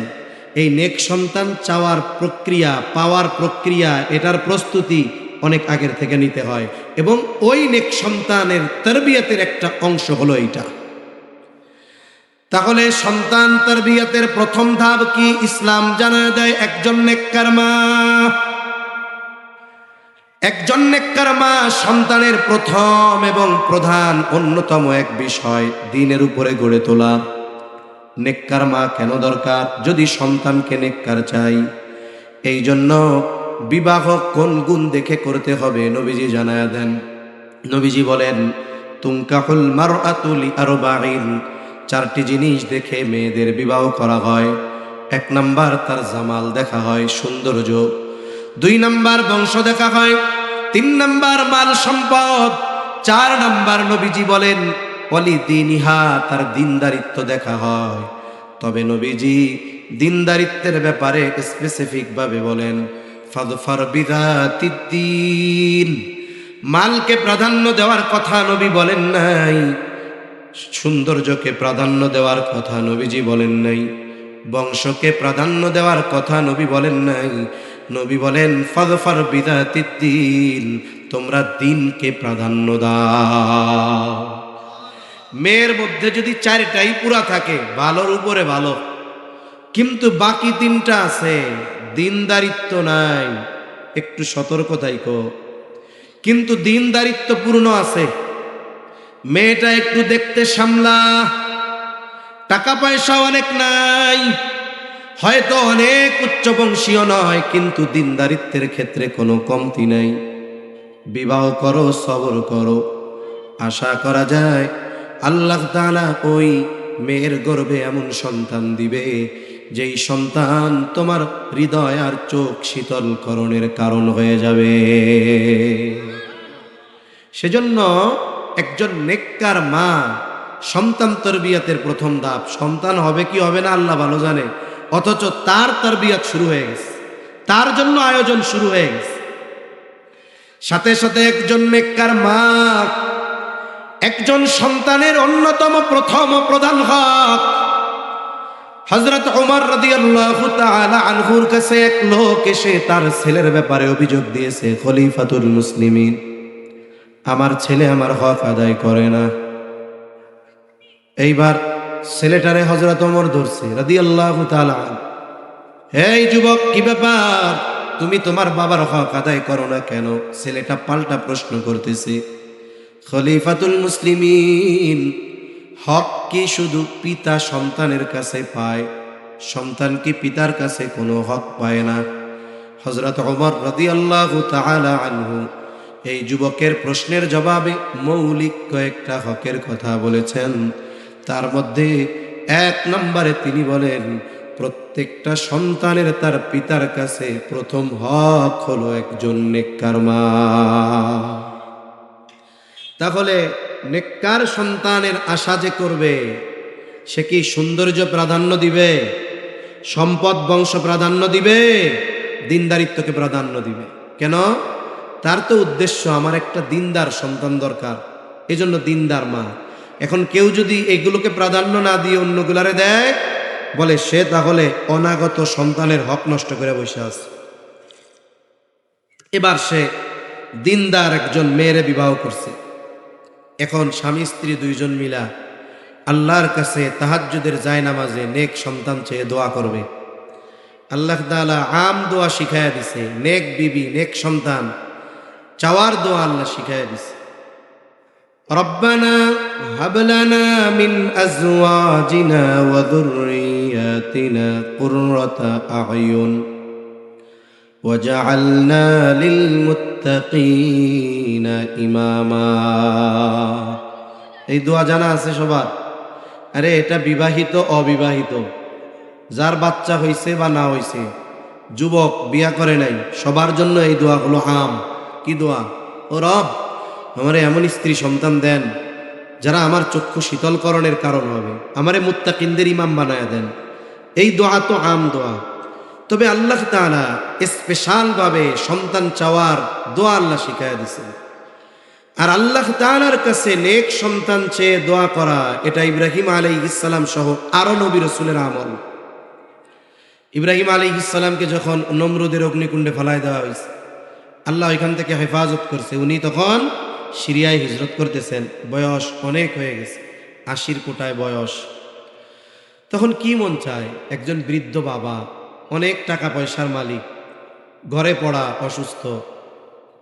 [SPEAKER 1] এই নেক সন্তান চাওয়ার প্রক্রিয়া, পাওয়ার প্রক্রিয়া, এটার প্রস্তুতি অনেক আগের থেকে নিতে হয়। এবং ওই নেক সন্তানের তারবিয়াতের একটা অংশ হলো এইটা। তাহলে সন্তান তারবিয়াতের প্রথম ধাপ কি? ইসলাম জানায় দেয় একজন নেককার মা, একজন নেককার মা সন্তানের প্রথম এবং প্রধান অন্যতম এক বিষয় দ্বীনের উপরে গড়ে তোলা। নেককার মা কেন দরকার? যদি সন্তানকে নেককার চাই, এই জন্য বিবাহ কোন গুণ দেখে করতে হবে নবীজি জানায়া দেন। নবীজি বলেন তুনকাহুল মারআতু লিআরবাঈন, 4টি জিনিস দেখে মেয়েদের বিবাহ করা হয়। 1 নাম্বার তার জামাল দেখা হয়, সৌন্দর্য। 2 নাম্বার বংশ দেখা হয়। 3 নাম্বার মাল সম্পদ। 4 নাম্বার নবীজি বলেন ওয়ালিদিনিহা, তার দিনদারিত্ব দেখা হয়। তবে নবীজি দিনদারিত্বের ব্যাপারে স্পেসিফিক ভাবে বলেন ফাযফার বিযাতিদ্দীন, মালকে প্রাধান্য দেওয়ার কথা নবী বলেন নাই, সৌন্দর্যকে প্রাধান্য দেওয়ার কথা নবীজি বলেন নাই, বংশকে প্রাধান্য দেওয়ার কথা নবী বলেন নাই। নবী বলেন ফাযফার বিযাতিদ্দীন, তোমরা দিনকে প্রাধান্য দাও। মেয়ের মধ্যে যদি 4টাই পুরা থাকে, ভালোর উপরে ভালো, কিন্তু বাকি 3টা আছে, দিনদারিত্ব নাই, একটু সতর্ক থাইকো। কিন্তু দিনদারিত্ব পূর্ণ আছে, মেয়েটা একটু দেখতে সামলা, টাকা পয়সা অনেক নাই, হয়তো অনেক উচ্চবংশীয় নয়, কিন্তু দিনদারিত্বের ক্ষেত্রে কোনো কমতি নাই। বিবাহ করো, সবর করো, আশা করা যায় আল্লাহ তাআলা ওই মেয়ের গর্ভে এমন সন্তান দিবে যেই সন্তান তোমার হৃদয় আর চোখ শীতলকরণের কারণ হয়ে যাবে। সেজন্য একজন নেককার মা সন্তান তরবিয়াতের প্রথম ধাপ, সন্তান হবে কি হবে না আল্লাহ ভালো জানে, অথচ তার তরবিয়াত শুরু হয়ে গেছে। তার জন্য আয়োজন শুরু হয়ে গেছে। সাথে সাথে একজন নেককার মা, একজন সন্তানের অন্যতম প্রথম ও প্রধান হক, হযরত ওমর রাদিয়াল্লাহু তাআলা আনহুর কাছে এক লোক এসে তার ছেলের ব্যাপারে অভিযোগ দিয়েছে, খলিফাতুল মুসলিমিন, আমার ছেলে আমার হক আদায় করে না। এইবার ছেলেটারে হযরত ওমর ধরছে রাদিয়াল্লাহু তাআলা, এই যুবক, কি ব্যাপার, তুমি তোমার বাবার হক আদায় করো না কেন? ছেলেটা পাল্টা প্রশ্ন করতেছে, খলিফাতুল মুসলিমিন, হক কি শুধু পিতা সন্তানের কাছে পায়? সন্তান কি পিতার কাছে কোনো হক পায় না? হযরত ওমর রাদিয়াল্লাহু তাআলা আনহু এই যুবকের প্রশ্নের জবাবে মৌলিক কয়েকটা হকের কথা বলেছেন। তার মধ্যে এক নম্বরে তিনি বলেন, প্রত্যেকটা সন্তানের তার পিতার কাছে প্রথম হক হলো একজন নেককার মা। তাহলে নেককার সন্তানের আশা যে করবে, সে কি সৌন্দর্য প্রাধান্য দিবে, সম্পদ বংশ প্রাধান্য দিবে, দিনদারিত্বকে প্রাধান্য দিবে? কেন? তার তো উদ্দেশ্য আমার একটা দিনদার সন্তান দরকার, এজন্য দিনদার মা। এখন কেউ যদি এগুলোকে প্রাধান্য না দিয়ে অন্যগুলারে দেয়, বলে সে তাহলে অনাগত সন্তানের হক নষ্ট করে বসে আছে। এবার সে দিনদার একজন মেয়েরে বিবাহ করছে। এখন স্বামী স্ত্রী দুইজন মিলা আল্লাহর কাছে তাহাজ্জুদের জায়নামাজে নেক সন্তান চেয়ে দোয়া করবে। আল্লাহ তাআলা আম দোয়া শিখাইয়া দিছে, নেক বিবি, নেক সন্তান চাওয়ার দোয়া আল্লাহ শিখাইয়া দিছে। রব্বানা হাবলানা মিন আজওয়াজিনা ওয়া যুররিয়াতিনা কুররাতা আ'য়ুন ওয়াজআলনা লিল মুত্তাকিনা ইমামা। এই দোয়া জানা আছে সবার? আরে এটা বিবাহিত অবিবাহিত, যার বাচ্চা হইছে বা না হইছে, যুবক বিয়া করে নাই, সবার জন্য এই দোয়া হলো আম। কি দোয়া? ও রব, আমারে এমন স্ত্রী সন্তান দেন যারা আমার চক্ষু শীতলকরণের কারণ হবে, আমারে মুত্তাকিনদের ইমাম বানায়া দেন। এই দোয়া তো আম দোয়া। তবে আল্লাহ তাআলা স্পেশাল ভাবে সন্তান চাওয়ার দোয়া আল্লাহ শিখাইয়া দিয়েছেন। আর আল্লাহ তাআলার কাছে নেক সন্তান চেয়ে দোয়া করা, এটা ইব্রাহিম আলাইহিস সালাম সহ আরো নবী রাসূলের আমল। ইব্রাহিম আলাইহিস সালামকে যখন নমরুদের অগ্নিকুণ্ডে ফেলায় দেওয়া হয়েছে, আল্লাহ এখান থেকে হেফাজত করছে। উনি তখন সিরিয়ায় হিজরত করতেছেন, বয়স অনেক হয়ে গেছে, 80 কোটায় বয়স। তখন কি মন চায়? একজন বৃদ্ধ বাবা, অনেক টাকা পয়সার মালিক, ঘরে পড়া, অসুস্থ,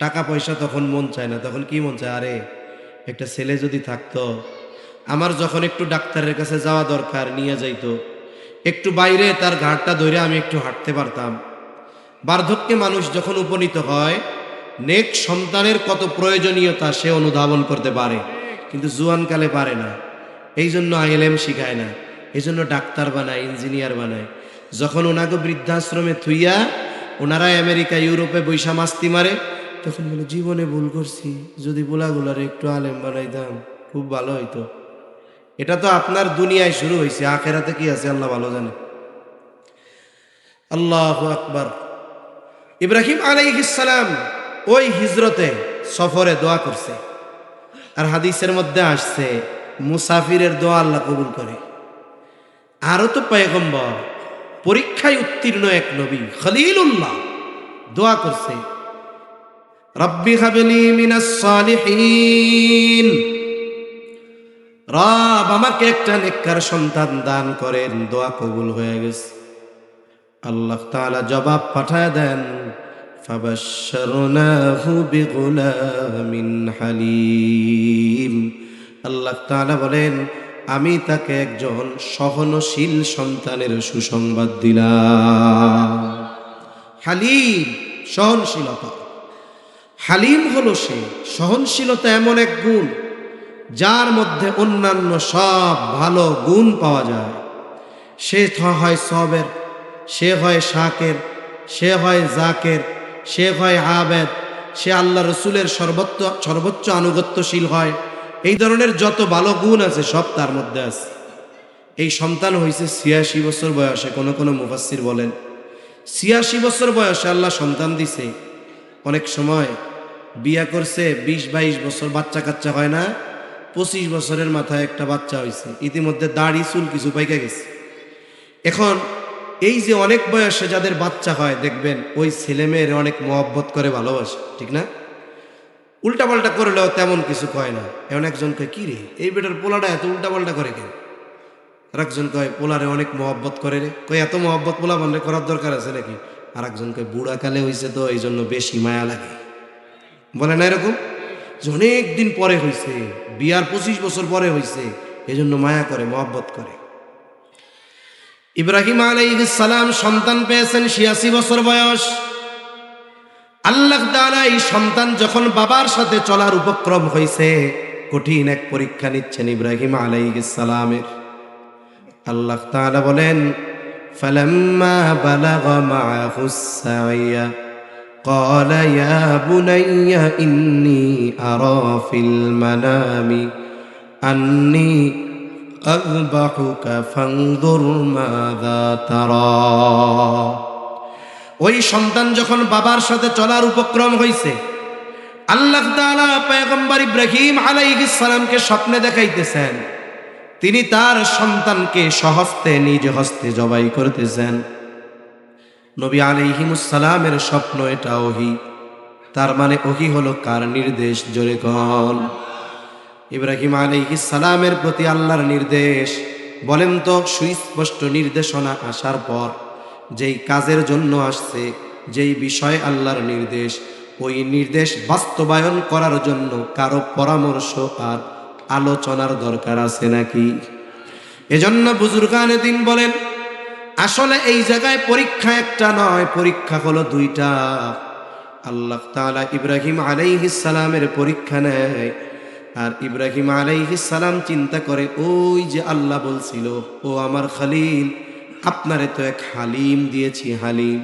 [SPEAKER 1] টাকা পয়সা তখন মন চায় না। তখন কি মন চায়? আরে একটা ছেলে যদি থাকতো, আমার যখন একটু ডাক্তারের কাছে যাওয়া দরকার নিয়ে যাইতো, একটু বাইরে তার ঘাটটা ধরে আমি একটু হাঁটতে পারতাম। বার্ধক্যে মানুষ যখন উপনীত হয়, নেক সন্তানের কত প্রয়োজনীয়তা সে অনুধাবন করতে পারে, কিন্তু জুয়ানকালে পারে না। এই জন্য আইএলএম শিখায় না, এই জন্য ডাক্তার বানায়, ইঞ্জিনিয়ার বানায়। যখন ওনাকে বৃদ্ধাশ্রমে থুইয়া ওনারা আমেরিকা ইউরোপে বৈশা মাস্তি মারে, তখন বলে জীবনে ভুল করছি, যদি বোলাগুলারে একটু আলেম বানাইতাম খুব ভালো হইতো। এটা তো আপনার দুনিয়ায় শুরু হয়েছে, আখেরাতে কি আছে আল্লাহ ভালো জানে। আল্লাহু আকবার। ইব্রাহিম আলাইহিস সালাম ওই হিজরতে সফরে দোয়া করছে। আর হাদিসের মধ্যে আসছে, মুসাফিরের দোয়া আল্লাহ কবুল করে। আরো তো পয়গম্বর, পরীক্ষায় উত্তীর্ণ এক নবী খলিলুল্লাহ দোয়া করছে, রব্বি হাবলি মিনাস সালিহিন, রব আমাকে একটা নেককার সন্তান দান করেন। দোয়া কবুল হয়ে গেছে। আল্লাহ তাআলা জবাব পাঠায় দেন, ফাবাশশারনাহু বিগুলামিন হালিম। আল্লাহ তাআলা বলেন, আমি তাকে একজন সহনশীল সন্তানের সুসংবাদ দিলাম। হালিম, সহনশীলতা। হালিম হলো সে, সহনশীলতা এমন এক গুণ যার মধ্যে অন্যান্য সব ভালো গুণ পাওয়া যায়। সে হয় সবের, সে হয় শাকের, সে হয় জাকের, সে হয় আবেদ, সে আল্লাহ রসুলের সর্বোচ্চ আনুগত্যশীল হয়। এই ধরনের যত ভালো গুণ আছে সব তার মধ্যে আছে। এই সন্তান হয়েছে 86 বছর বয়সে, কোনো কোনো মুফাসসির বলেন ৮৬ বছর বয়সে আল্লাহ সন্তান দিছে। অনেক সময় বিয়া করছে ২০-২২ বছর, বাচ্চা কাচ্চা হয় না, ২৫ বছরের মাথায় একটা বাচ্চা হয়েছে, ইতিমধ্যে দাড়ি চুল কিছু পাইকা গেছে। এখন এই যে অনেক বয়সে যাদের বাচ্চা হয় দেখবেন ওই ছেলে মেয়ের অনেক মহব্বত করে, ভালোবাসে, ঠিক না? উল্টাপাল্টা করলেও তেমন কিছু কয় না। এমন একজন কয়, কি রে এই বেটার পোলাটা এত উল্টাপাল্টা করে কেন? আর একজন কয়, পোলারে অনেক মহব্বত করে রে। কয়, এত মহব্বত পোলা বানরে করার দরকার আছে নাকি? আর একজন কয়, বুড়া কালে হয়েছে তো এই জন্য বেশি মায়া লাগে। বলে না এরকম যে অনেক দিন পরে হয়েছে, বিয়ার ২৫ বছর পরে হয়েছে, এই জন্য মায়া করে, মহব্বত করে। ইব্রাহিম আলাইহিস সালাম সন্তান পেয়েছেন ৮৬ বছর বয়স। আল্লাহ তাআলা এই সন্তান যখন বাবার সাথে চলার উপক্রম হয়েছে, কঠিন এক পরীক্ষা নিচ্ছেন ইব্রাহিম আলাইহিস সালামের। আল্লাহ তাআলা বলেন, ফালাম্মা বালাগা মাআহুস সাইয়া ক্বালা ইয়া বুনাইয়া ইন্নী আরা ফিল মানামি আন্নী আযবাহুকা ফানজুর মাযা তারা। ওই সন্তান যখন বাবার সাথে চলার উপক্রম হয়েছে, আল্লাহ তাআলা পয়গম্বর ইব্রাহিম আলাইহিস সালামকে স্বপ্নে দেখাইতেছেন তিনি তার সন্তানকে স্বহস্তে নিজ হস্তে জবাই করতেছেন। নবী আলাইহিমুস সালামের স্বপ্ন এটা ওহী। তার মানে ওহী হলো কার নির্দেশ? জোরে কোন। ইব্রাহিম আলাইহিস সালামের প্রতি আল্লাহর নির্দেশ। বলেন তো, সুস্পষ্ট নির্দেশনা আসার পর যেই কাজের জন্য আসছে, যেই বিষয় আল্লাহর নির্দেশ, ওই নির্দেশ বাস্তবায়ন করার জন্য কারো পরামর্শ আর আলোচনার দরকার আছে নাকি? এজন্য বুজুর্গানে দিন বলেন, আসলে এই জায়গায় পরীক্ষা একটা নয়, পরীক্ষা হলো দুইটা। আল্লাহ তাআলা ইব্রাহিম আলাইহিস সালামের পরীক্ষা নেয়, আর ইব্রাহিম আলাইহিস সালাম চিন্তা করে, ওই যে আল্লাহ বলছিল, ও আমার খলিল, আপনারে তো এক হালিম দিয়েছি, হালিম।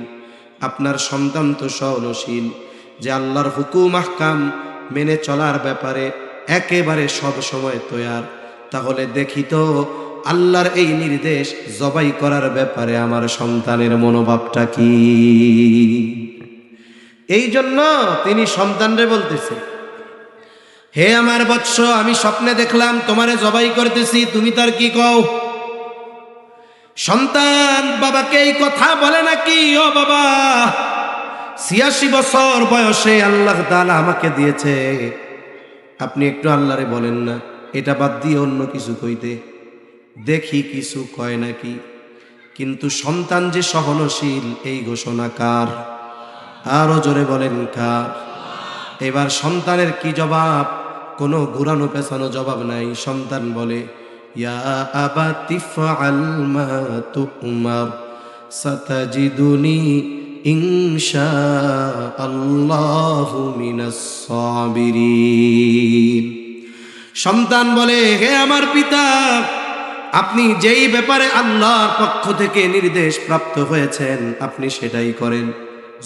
[SPEAKER 1] আপনার সন্তান তো সহনশীল, যে আল্লাহর হুকুম আহকাম মেনে চলার ব্যাপারে একেবারে সব সময় তৈয়ার। তাহলে দেখি তো আল্লাহর এই নির্দেশ জবাই করার ব্যাপারে আমার সন্তানের মনোভাবটা কি। এই জন্য তিনি সন্তানরে বলতেছে, হে আমার বৎস, আমি স্বপ্নে দেখলাম তোমারে জবাই করতেছি, তুমি তার কি কও? সন্তান বাবাকে এই কথা বলে নাকি, ও বাবা ৮৬ বছর বয়সে আল্লাহ তাআলা আমাকে দিয়েছে, আপনি একটু আল্লাহরে বলেন না এটা বাদ দিয়ে অন্য কিছু কইতে, দেখি কিছু কয় নাকি। কিন্তু সন্তান যে সহনশীল এই ঘোষণা কার? আরো জোরে বলেন কার? এবার সন্তানের কি জবাব? কোনো ঘুরানো পেছানো জবাব নাই। সন্তান বলে, ইয়া আবাতি ফাআল মা তুমার সাতাজিদুনি ইনশাআল্লাহু মিনাস সাবিরিন। সন্তান বলে, হে আমার পিতা, আপনি যেই ব্যাপারে আল্লাহর পক্ষ থেকে নির্দেশ প্রাপ্ত হয়েছেন আপনি সেটাই করেন,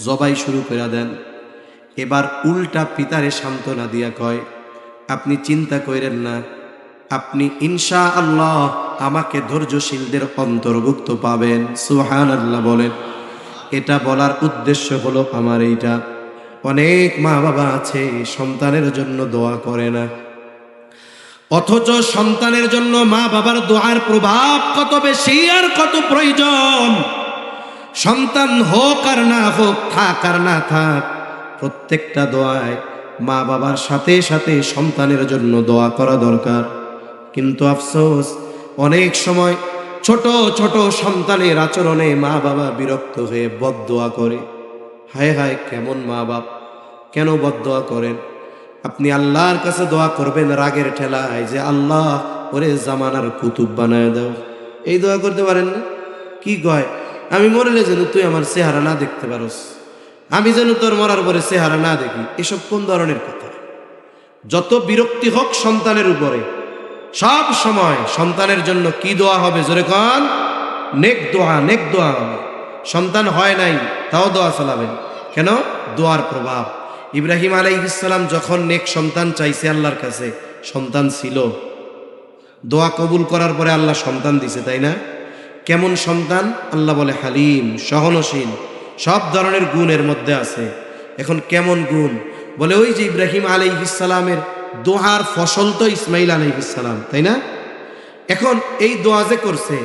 [SPEAKER 1] জবাই শুরু করে দেন। এবার উল্টা পিতারে সান্ত্বনা দিয়া কয়, আপনি চিন্তা করেন না, আপনি ইনশাআল্লাহ আমাকে ধৈর্যশীলদের অন্তর্ভুক্ত পাবেন। সুবহানাল্লাহ বলেন। এটা বলার উদ্দেশ্য হলো আমার এইটা, অনেক মা বাবা আছে সন্তানের জন্য দোয়া করে না, অথচ সন্তানের জন্য মা বাবার দোয়ার প্রভাব কত বেশি আর কত প্রয়োজন। সন্তান হোক আর না হোক, থাক আর না থাক, প্রত্যেকটা দোয়ায় মা বাবার সাথে সাথে সন্তানের জন্য দোয়া করা দরকার। কিন্তু আফসোস, অনেক সময় ছোট ছোট সন্তানের আচরণে মা বাবা বিরক্ত হয়ে বদদোয়া করে। হায় হায়, কেমন মা বাপ, কেন বদদোয়া করেন? আপনি আল্লাহর কাছে দোয়া করবেন রাগের ঠেলায় যে আল্লাহ ওরে জামানার কুতুব বানায় দাও। এই দোয়া করতে পারেন না? কি কয়, আমি মরলে যেন তুই আমার চেহারা না দেখতে পারোস, আমি যেন তোর মরার পরে চেহারা না দেখি। এসব কোন ধরনের কথা? যত বিরক্তি হোক সন্তানের উপরে, সব সময় সন্তানের জন্য কি দোয়া হবে? জোরে কোন? নেক দোয়া, নেক দোয়া হবে। সন্তান হয় নাই তাও দোয়া চালাবেন। কেন? দোয়ার প্রভাব। ইব্রাহিম আলাইহিস সালাম যখন নেক সন্তান চাইছে আল্লাহর কাছে, সন্তান ছিল, দোয়া কবুল করার পরে আল্লাহ সন্তান দিছে, তাই না? কেমন সন্তান? আল্লাহ বলে হালিম, সহনশীল। সব ধরনের গুণ এর মধ্যে আছে। এখন কেমন গুণ? বলে ওই যে ইব্রাহিম আলাইহিস সালামের দোয়ার ফসল তো ইসমাইল আলাইহিস সালাম, তাই না? এখন এই দোয়া যে করছে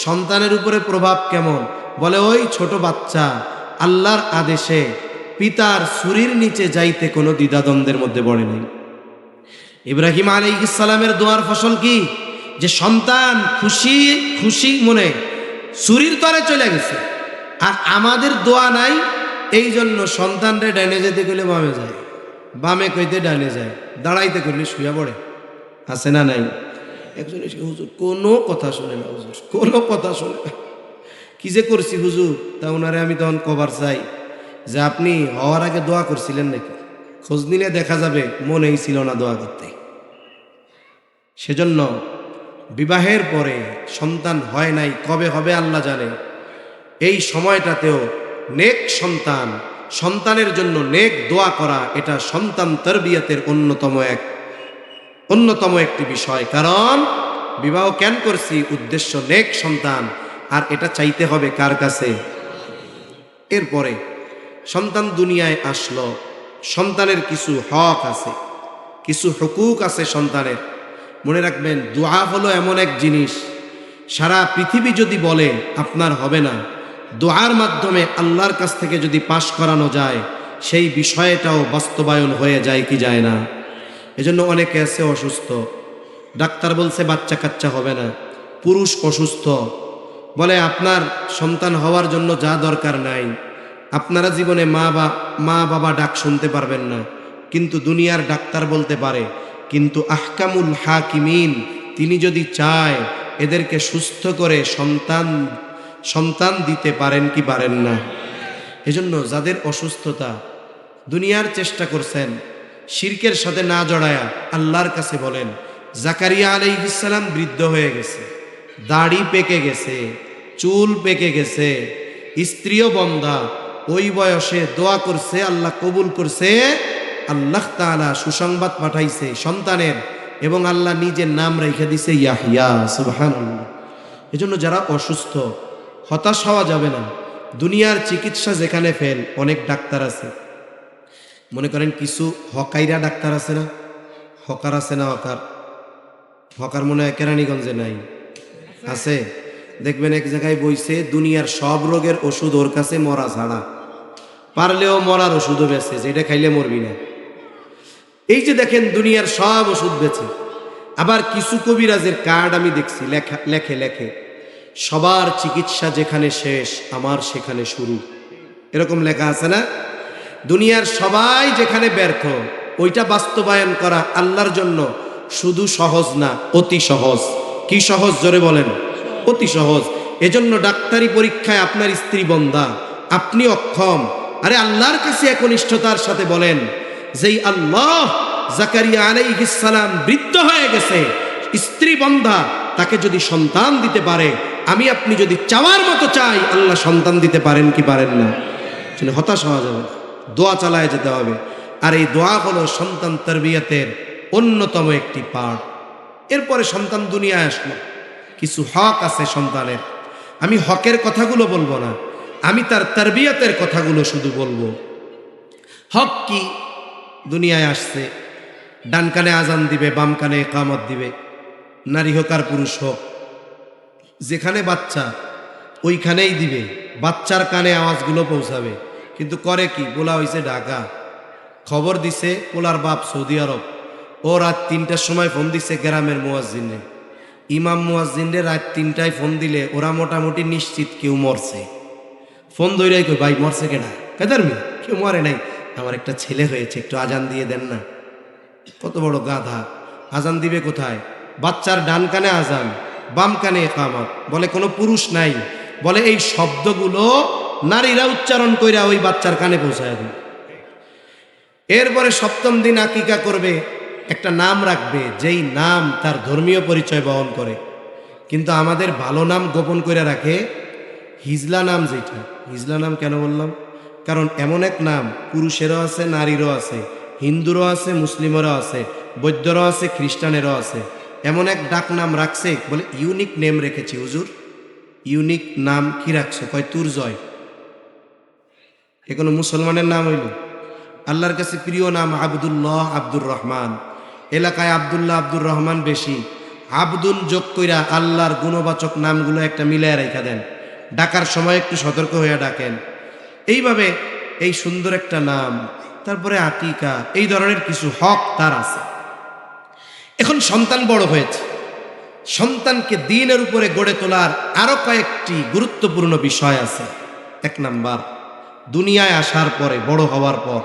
[SPEAKER 1] সন্তানের উপরে প্রভাব কেমন? বলে ওই ছোট বাচ্চা আল্লাহর আদেশে পিতার ছুরির নিচে যাইতে কোনো দ্বিধাদ্বন্দ্বের মধ্যে পড়ে নাই। ইব্রাহিম আলাইহিস সালামের দোয়ার ফসল কি? যে সন্তান খুশি খুশি মনে ছুরির তরে চলে গেছে। আর আমাদের দোয়া নাই, এই জন্য সন্তানরে ডাইনে যেতে গেলে বামে যায়, বামে কইতে ডাইনে যায়, দাঁড়াইতে করলে শুয়ে পড়ে। আছে না নাই? একজন এসে, হুজুর কোনো কথা শোনে না, হুজুর কোনো কথা শোনে না। কি যে করছি হুজুর? তা ওনারে আমি তখন কভার চাই যে আপনি হওয়ার আগে দোয়া করছিলেন নাকি? খোঁজ নিলে দেখা যাবে মনেই ছিল না দোয়া করতে। সেজন্য বিবাহের পরে সন্তান হয় নাই, কবে হবে আল্লাহ জানে। এই সময়টাতেও নেক সন্তান, সন্তানের জন্য নেক দোয়া করা, এটা সন্তান তরবিয়তের অন্যতম একটি বিষয়। কারণ বিবাহ কেন করছি? উদ্দেশ্য নেক সন্তান, আর এটা চাইতে হবে কার কাছে? এরপরে সন্তান দুনিয়ায় আসলো, সন্তানের কিছু হক আছে, কিছু হুকুক আছে সন্তানের। মনে রাখবেন, দোয়া হলো এমন এক জিনিস, সারা পৃথিবী যদি বলে আপনার হবে না, দোয়ার মাধ্যমে আল্লাহর কাছ থেকে যদি পাশ করানো যায়, সেই বিষয়টাও বাস্তবায়ন হয়ে যায় কি যায় না? এজন্য অনেকে আছে অসুস্থ, ডাক্তার বলছে বাচ্চা কাচ্চা হবে না, পুরুষ অসুস্থ, বলে আপনার সন্তান হওয়ার জন্য যা দরকার নাই, আপনারা জীবনে মা বাবা ডাক শুনতে পারবেন না, কিন্তু দুনিয়ার ডাক্তার বলতে পারে। কিন্তু আহকামুল হাকিমিন, তিনি যদি চায় এদেরকে সুস্থ করে সন্তান দিতে পারেন কি পারেন না? এজন্য যাদের অসুস্থতা, দুনিয়ার চেষ্টা করছেন, শিরকের সাথে না জড়ায়া আল্লাহর কাছে বলেন। জাকারিয়া আলাইহিস সালাম বৃদ্ধ হয়ে গেছে, দাড়ি পেকে গেছে, চুল পেকে গেছে, স্ত্রীও বন্ধা, ওই বয়সে দোয়া করছে, আল্লাহ কবুল করছে। আল্লাহ তাআলা সুসংবাদ পাঠাইছে সন্তানের, এবং আল্লাহ নিজের নাম রেখে দিছে ইয়াহইয়া। সুবহানাল্লাহ। এজন্য যারা অসুস্থ, হতাশ হওয়া যাবে না। দুনিয়ার চিকিৎসা যেখানে ফেল, অনেক ডাক্তার আছে। মনে করেন কিছু হকাইরা ডাক্তার আছে না? হকার আছে না? হকার মনে হয় কেরানীগঞ্জে নাই, আছে। দেখবেন এক জায়গায় বইছে, দুনিয়ার সব রোগের ওষুধ ওর কাছে, মরা ছাড়া। পারলেও মরার ওষুধও বেছে, যেটা খাইলে মরবি না। এই যে দেখেন দুনিয়ার সব ওষুধ বেছে। আবার কিছু কবিরাজের কার্ড আমি দেখছি, লেখে সবার চিকিৎসা যেখানে শেষ, আমার সেখানে শুরু, এরকম লেখা আছে না? দুনিয়ার সবাই যেখানে ব্যর্থ, ওইটা বাস্তবায়ন করা আল্লাহর জন্য শুধু সহজ না, অতি সহজ। কি সহজ? জোরে বলেন, অতি সহজ। এজন্য ডাক্তারি পরীক্ষায় আপনার স্ত্রী বন্ধা, আপনি অক্ষম, আরে আল্লাহর কাছে একনিষ্ঠতার সাথে বলেন, যেই আল্লাহ জাকারিয়া আলাইহিস সালাম বৃদ্ধ হয়ে গেছে, স্ত্রী বন্ধা, তাকে যদি সন্তান দিতে পারে, আমি আপনি যদি চাওয়ার মতো চাই, আল্লাহ সন্তান দিতে পারেন কি পারেন না? হতাশ হওয়া যাবে, দোয়া চালায় যেতে হবে। আর এই দোয়া হলো সন্তান তরবিয়তের অন্যতম একটি পার্ট। এরপরে সন্তান দুনিয়ায় আসলো, কিছু হক আছে সন্তানের। আমি হকের কথাগুলো বলবো না, আমি তার তরবিয়তের কথাগুলো শুধু বলবো। হক কি? দুনিয়ায় আসছে, ডান কানে আজান দিবে, বাম কানে ইকামত দিবে, নারী হোক আর পুরুষ হোক, যেখানে বাচ্চা ওইখানেই দিবে, বাচ্চার কানে আওয়াজগুলো পৌঁছাবে। কিন্তু করে কি? বলা হয়েছে ঢাকা, খবর দিছে পোলার বাপ সৌদি আরব, ও রাত 3টার সময় ফোন দিছে গ্রামের মুয়াজ্জিনে, ইমাম মুয়াজ্জিনে রাত 3টায় ফোন দিলে ওরা মোটামুটি নিশ্চিত কেউ মরছে। ফোন ধইরাই কই, ভাই মরছে কেনা? কেদারমি, কেউ মরে নাই, আমার একটা ছেলে হয়েছে, একটু আজান দিয়ে দেন না। কত বড় গাধা! আজান দিবে কোথায়? বাচ্চার ডান কানে আজান, বাম কানে ইকামত। বলে কোনো পুরুষ নাই, বলে এই শব্দগুলো নারীরা উচ্চারণ কইরা ওই বাচ্চার কানে পৌঁছায় দেয়। এরপরে 7ম দিন আকিকা করবে, একটা নাম রাখবে, যেই নাম তার ধর্মীয় পরিচয় বহন করে। কিন্তু আমাদের ভালো নাম গোপন করে রাখে, হিজলা নাম। যেটা হিজলা নাম কেন বললাম? কারণ এমন এক নাম পুরুষেরও আছে, নারীরও আছে, হিন্দুরও আছে, মুসলিমেরও আছে, বৌদ্ধরও আছে, খ্রিস্টানেরও আছে। এমন এক ডাক নাম রাখছে, বলে ইউনিক নেম রেখেছি হুজুর। ইউনিক নাম কি রাখছো? কয় তুর জয়। এ কোনো মুসলমানের নাম হইল? আল্লাহর কাছে প্রিয় নাম আব্দুল্লাহ, আব্দুর রহমান। এলাকায় আব্দুল্লাহ, আব্দুর রহমান বেশি। আব্দুল যোগ কইরা আল্লাহর গুণবাচক নামগুলো একটা মিলায় রেখা দেন, ডাকার সময় একটু সতর্ক হয়ে ডাকেন। এইভাবে এই সুন্দর একটা নাম, তারপরে আকিকা, এই ধরনের কিছু হক তার আছে। এখন সন্তান বড় হয়েছে, সন্তানকে দ্বীনের উপরে গড়ে তোলার আরো কয়েকটি গুরুত্বপূর্ণ বিষয় আছে। এক নাম্বার, দুনিয়ায় আসার পরে, বড় হওয়ার পর,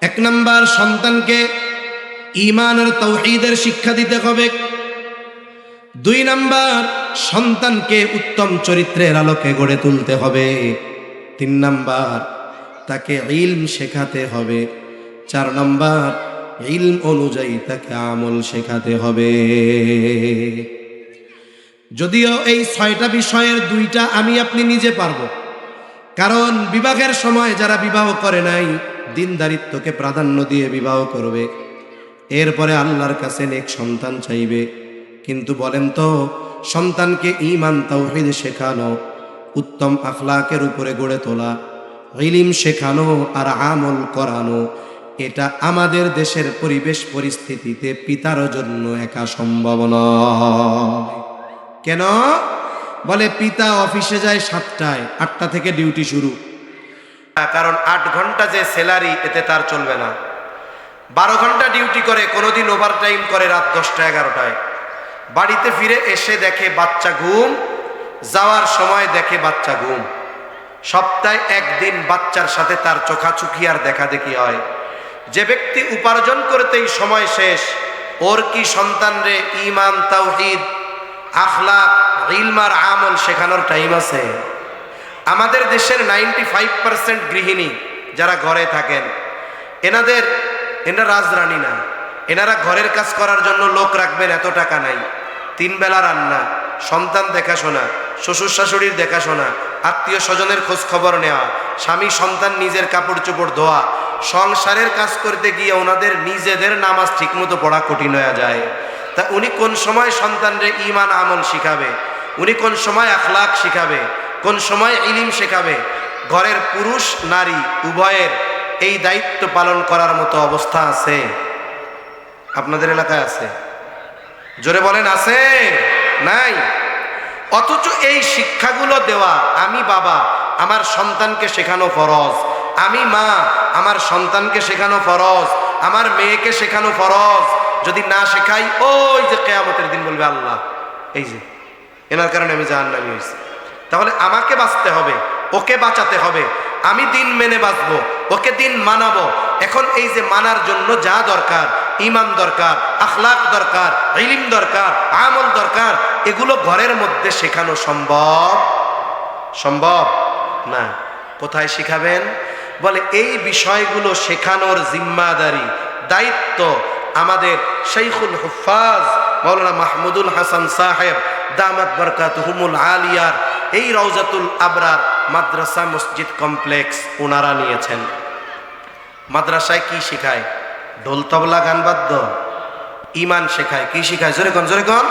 [SPEAKER 1] এক নাম্বার সন্তানকে ঈমান আর তাওহীদের শিক্ষা দিতে হবে। দুই নাম্বার, সন্তানকে উত্তম চরিত্রের আলোকে গড়ে তুলতে হবে। তিন নাম্বার, তাকে ইলম শেখাতে হবে। চার নাম্বার, ইলম অনুযায়ী তাকে আমল শেখাতে হবে। যদিও এই 6টা বিষয়ের 2টা আমি আপনি নিজে পারবো, কারণ বিবাহের সময় যারা বিবাহ করে নাই দিনদারিত্বকে প্রাধান্য দিয়ে বিবাহ করবে, এরপরে আল্লাহর কাছে নেক সন্তান চাইবে। কিন্তু বলেন তো, সন্তানকে ঈমান তাওহীদ শেখানো, উত্তম আখলাকের উপরে গড়ে তোলা, ইলম শেখানো আর আমল করানো, এটা আমাদের দেশের পরিবেশ পরিস্থিতিতে পিতার জন্য একা সম্ভব নয়। কেন? বলে পিতা অফিসে যায় 7টায়, 8টা থেকে ডিউটি শুরু। কারণ 8 ঘন্টা যে স্যালারি, এতে তার চলবে না। 12 ঘন্টা ডিউটি করে, কোনোদিন ওভারটাইম করে রাত 10টা 11টায়। বাড়িতে ফিরে এসে দেখে বাচ্চা ঘুম, যাওয়ার সময় দেখে বাচ্চা ঘুম। সপ্তাহে একদিন বাচ্চার সাথে তার চোখাচুখি আর দেখা দেখি হয়। যে ব্যক্তি উপার্জন করতেই সময় শেষ, ওর কি সন্তানরে ঈমান তাওহীদ আখলাক ইলম আর আমল শেখানোর টাইম আছে? আমাদের দেশের 95% গৃহিণী যারা ঘরে থাকেন, এনারা রাজরানী না। এনারা ঘরের কাজ করার জন্য লোক রাখবেন, এত টাকা নাই। 3 বেলা রান্না, সন্তান দেখাশোনা, শ্বশুর শাশুড়ির দেখাশোনা, আত্মীয় স্বজনের খোঁজ খবর নেওয়া, স্বামী সন্তান নিজের কাপড় চোপড় ধোয়া, সংসারের কাজ করতে গিয়ে ওনাদের নিজেদের নামাজ ঠিকমতো পড়া কঠিন হয়ে যায়। তা উনি কোন সময় সন্তানরে ঈমান আমল শিখাবে? উনি কোন সময় আখলাক শিখাবে? কোন সময় ইলম শেখাবে? ঘরের পুরুষ নারী উভয়ের এই দায়িত্ব পালন করার মতো অবস্থা আছে? আপনাদের এলাকায় আছে? জোরে বলেন, আছে? নাই। অথচ এই শিক্ষাগুলো দেওয়া, আমি বাবা, আমার সন্তানকে শেখানো ফরজ। আমি মা, আমার সন্তানকে শেখানো ফরজ। আমার মেয়েকে শেখানো ফরজ। যদি না শেখাই, ওই যে কিয়ামতের দিন বলবে আল্লাহ, এই যে এনার কারণে আমি জাহান্নামী হয়েছি। তাহলে আমাকে বাঁচতে হবে, ওকে বাঁচাতে হবে। আমি দিন মেনে বাঁচবো, ওকে দিন মানাবো। এখন এই যে মানার জন্য যা দরকার, ঈমান দরকার, আখলাক দরকার, ইলম দরকার, আমল দরকার, এগুলো ঘরের মধ্যে শেখানো সম্ভব না। কোথায় শিখাবেন? বলে এই বিষয়গুলো শেখানোর জিম্মাদারি, দায়িত্ব আমাদের শাইখুল হুফাজ মাওলানা মাহমুদুল হাসান সাহেব দামাত বরকাতুহুমুল আলিয়ার এই রওজাতুল আবরার মাদ্রাসা মসজিদ কমপ্লেক্স ওনারা নিয়েছেন। মাদ্রাসায় কি শেখায়? ঢোল তবলা গান বাদ্য? ঈমান শেখায়। কি শেখায়? জোরে কোন, জোরে কোন।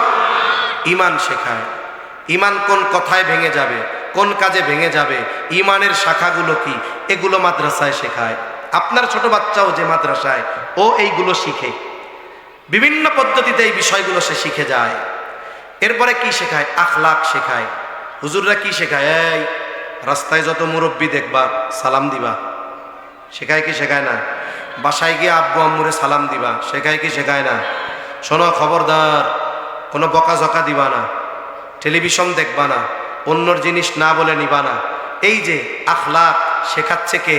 [SPEAKER 1] ঈমান শেখায়। ঈমান কোন কথায় ভেঙে যাবে, কোন কাজে ভেঙে যাবে, ঈমানের শাখাগুলো কি, এগুলো মাদ্রাসায় শেখায়। আপনার ছোট বাচ্চাও যে মাদ্রাসায়, ও এইগুলো শিখে, বিভিন্ন পদ্ধতিতে এই বিষয়গুলো সে শিখে যায়। এরপরে কি শেখায়? আখলাক শেখায়। হুজুররা কি শেখায়? এই রাস্তায় যত মুরব্বী দেখবা সালাম দিবা, শেখায় কি শেখায় না? বাসায় গিয়ে আব্বু আম্মুরে সালাম দিবা, শেখায় কি শেখায় না? শোনো, খবরদার, কোনো বকাঝকা দিবা না, টেলিভিশন দেখবা না, অন্যর জিনিস না বলে নিবা না। এই যে আখলাক শেখাচ্ছে কে?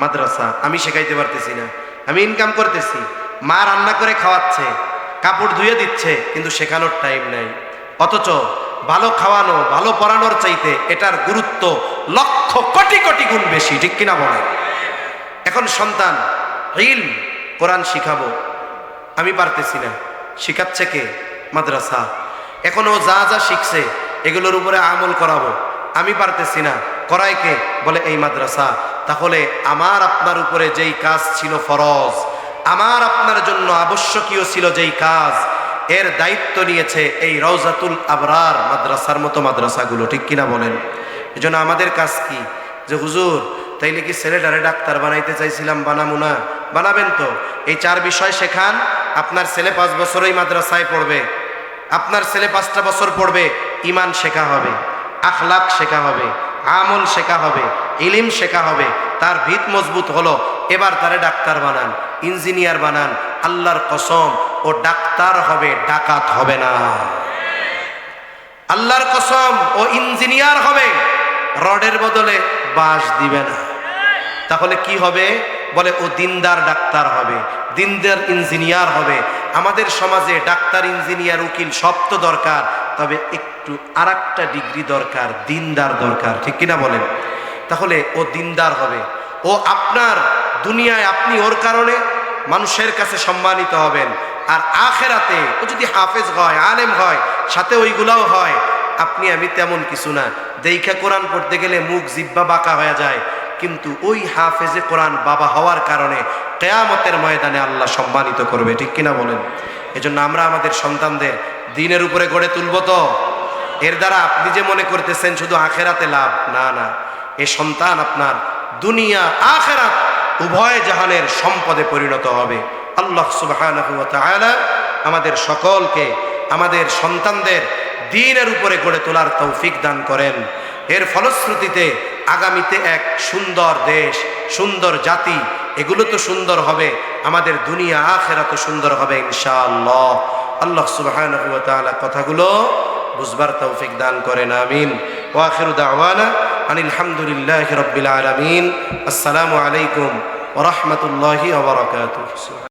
[SPEAKER 1] মাদ্রাসা। আমি শেখাইতে পারতেছি না, আমি ইনকাম করতেছি, মা রান্না করে খাওয়াচ্ছে, কাপড় ধুয়ে দিচ্ছে, কিন্তু শেখানোর টাইম নেই। অথচ ভালো খাওয়ানো, ভালো পড়ানোর চাইতে এটার গুরুত্ব লক্ষ কোটি কোটি গুণ বেশি, ঠিক কিনা বলে? এখন সন্তান ইলম কোরআন শিখাবো, আমি পারতেছি না, শিখাচ্ছে কে? মাদ্রাসা। এখন ও যা যা শিখছে এগুলোর উপরে আমল করাবো, আমি পারতেছি না, করায় কে? বলে এই মাদ্রাসা। তাহলে আমার আপনার উপরে যেই কাজ ছিল ফরজ, আমার আপনার জন্য আবশ্যকীয় ছিল যেই কাজ, এর দায়িত্ব নিয়েছে এই রওজাতুল আবরার মাদ্রাসার মতো মাদ্রাসাগুলো, ঠিক কিনা বলেন? এজন্য আমাদের কাজ কি? যে হুজুর তাইলে কি ছেলেটারে ডাক্তার বানাইতে চাইছিলাম, বানাবো না? বানাবেন তো। এই 4 বিষয় শেখান। আপনার ছেলে 5 বছরই মাদ্রাসায় পড়বে, আপনার ছেলে 5টা বছর পড়বে, ইমান শেখা হবে, আখলাক শেখা হবে, আমল শেখা হবে, ইলিম শেখা হবে, তার ভিত মজবুত হলো। এবার তারে ডাক্তার বানান, ইঞ্জিনিয়ার বানান। আল্লাহর কসম, ও ডাক্তার হবে, ডাকাত হবে না। আল্লাহর কসম, ও ইঞ্জিনিয়ার হবে, রডের বদলে বাঁশ দিবে না। তাহলে কি হবে? বলে ও দিনদার ডাক্তার হবে, দিনদার ইঞ্জিনিয়ার হবে। আমাদের সমাজে ডাক্তার, ইঞ্জিনিয়ার, উকিল সব তো দরকার, তবে একটু আরেকটা ডিগ্রি দরকার, দিনদার দরকার, ঠিক কিনা বলেন? তাহলে ও দিনদার হবে। ও আপনার দুনিয়ায় আপনি ওর কারণে মানুষের কাছে সম্মানিত হবেন, আর আখেরাতে ও যদি হাফেজ হয়, আলেম হয়, সাথে ওইগুলাও হয়, আপনি আমি তেমন কিছু না। দেইখা কোরআন পড়তে গেলে মুখ জিব্বা বাঁকা হয়ে যায়, কিন্তু ওই হাফেজে কোরআন বাবা হওয়ার কারণে কিয়ামতের ময়দানে আল্লাহ সম্মানিত করবে, ঠিক কিনা বলেন? এজন্য আমরা আমাদের সন্তানদের দ্বীনের উপরে গড়ে তুলব। তো এর দ্বারা আপনি যে মনে করতেছেন শুধু আখেরাতে লাভ, না না, এ সন্তান আপনার দুনিয়া আখেরাত উভয় জাহানের সম্পদে পরিণত হবে। আল্লাহ সুবহানাহু ওয়া তাআলা আমাদের সকলকে আমাদের সন্তানদের দ্বীনের উপরে গড়ে তোলার তৌফিক দান করেন। এর ফলশ্রুতিতে আগামীতে এক সুন্দর দেশ, সুন্দর জাতি, এগুলো তো সুন্দর হবে, আমাদের দুনিয়া আখেরাত সুন্দর হবে ইনশাআল্লাহ। আল্লাহ সুবহানাহু ওয়া তাআলা কথাগুলো বুঝবার তৌফিক দান করেন, আমিন। ওয়া আখিরু দাওয়ানা আনিল হামদুলিল্লাহি রাব্বিল আলামিন। আসসালামু আলাইকুম ওয়া রাহমাতুল্লাহি ওয়া বারাকাতুহু।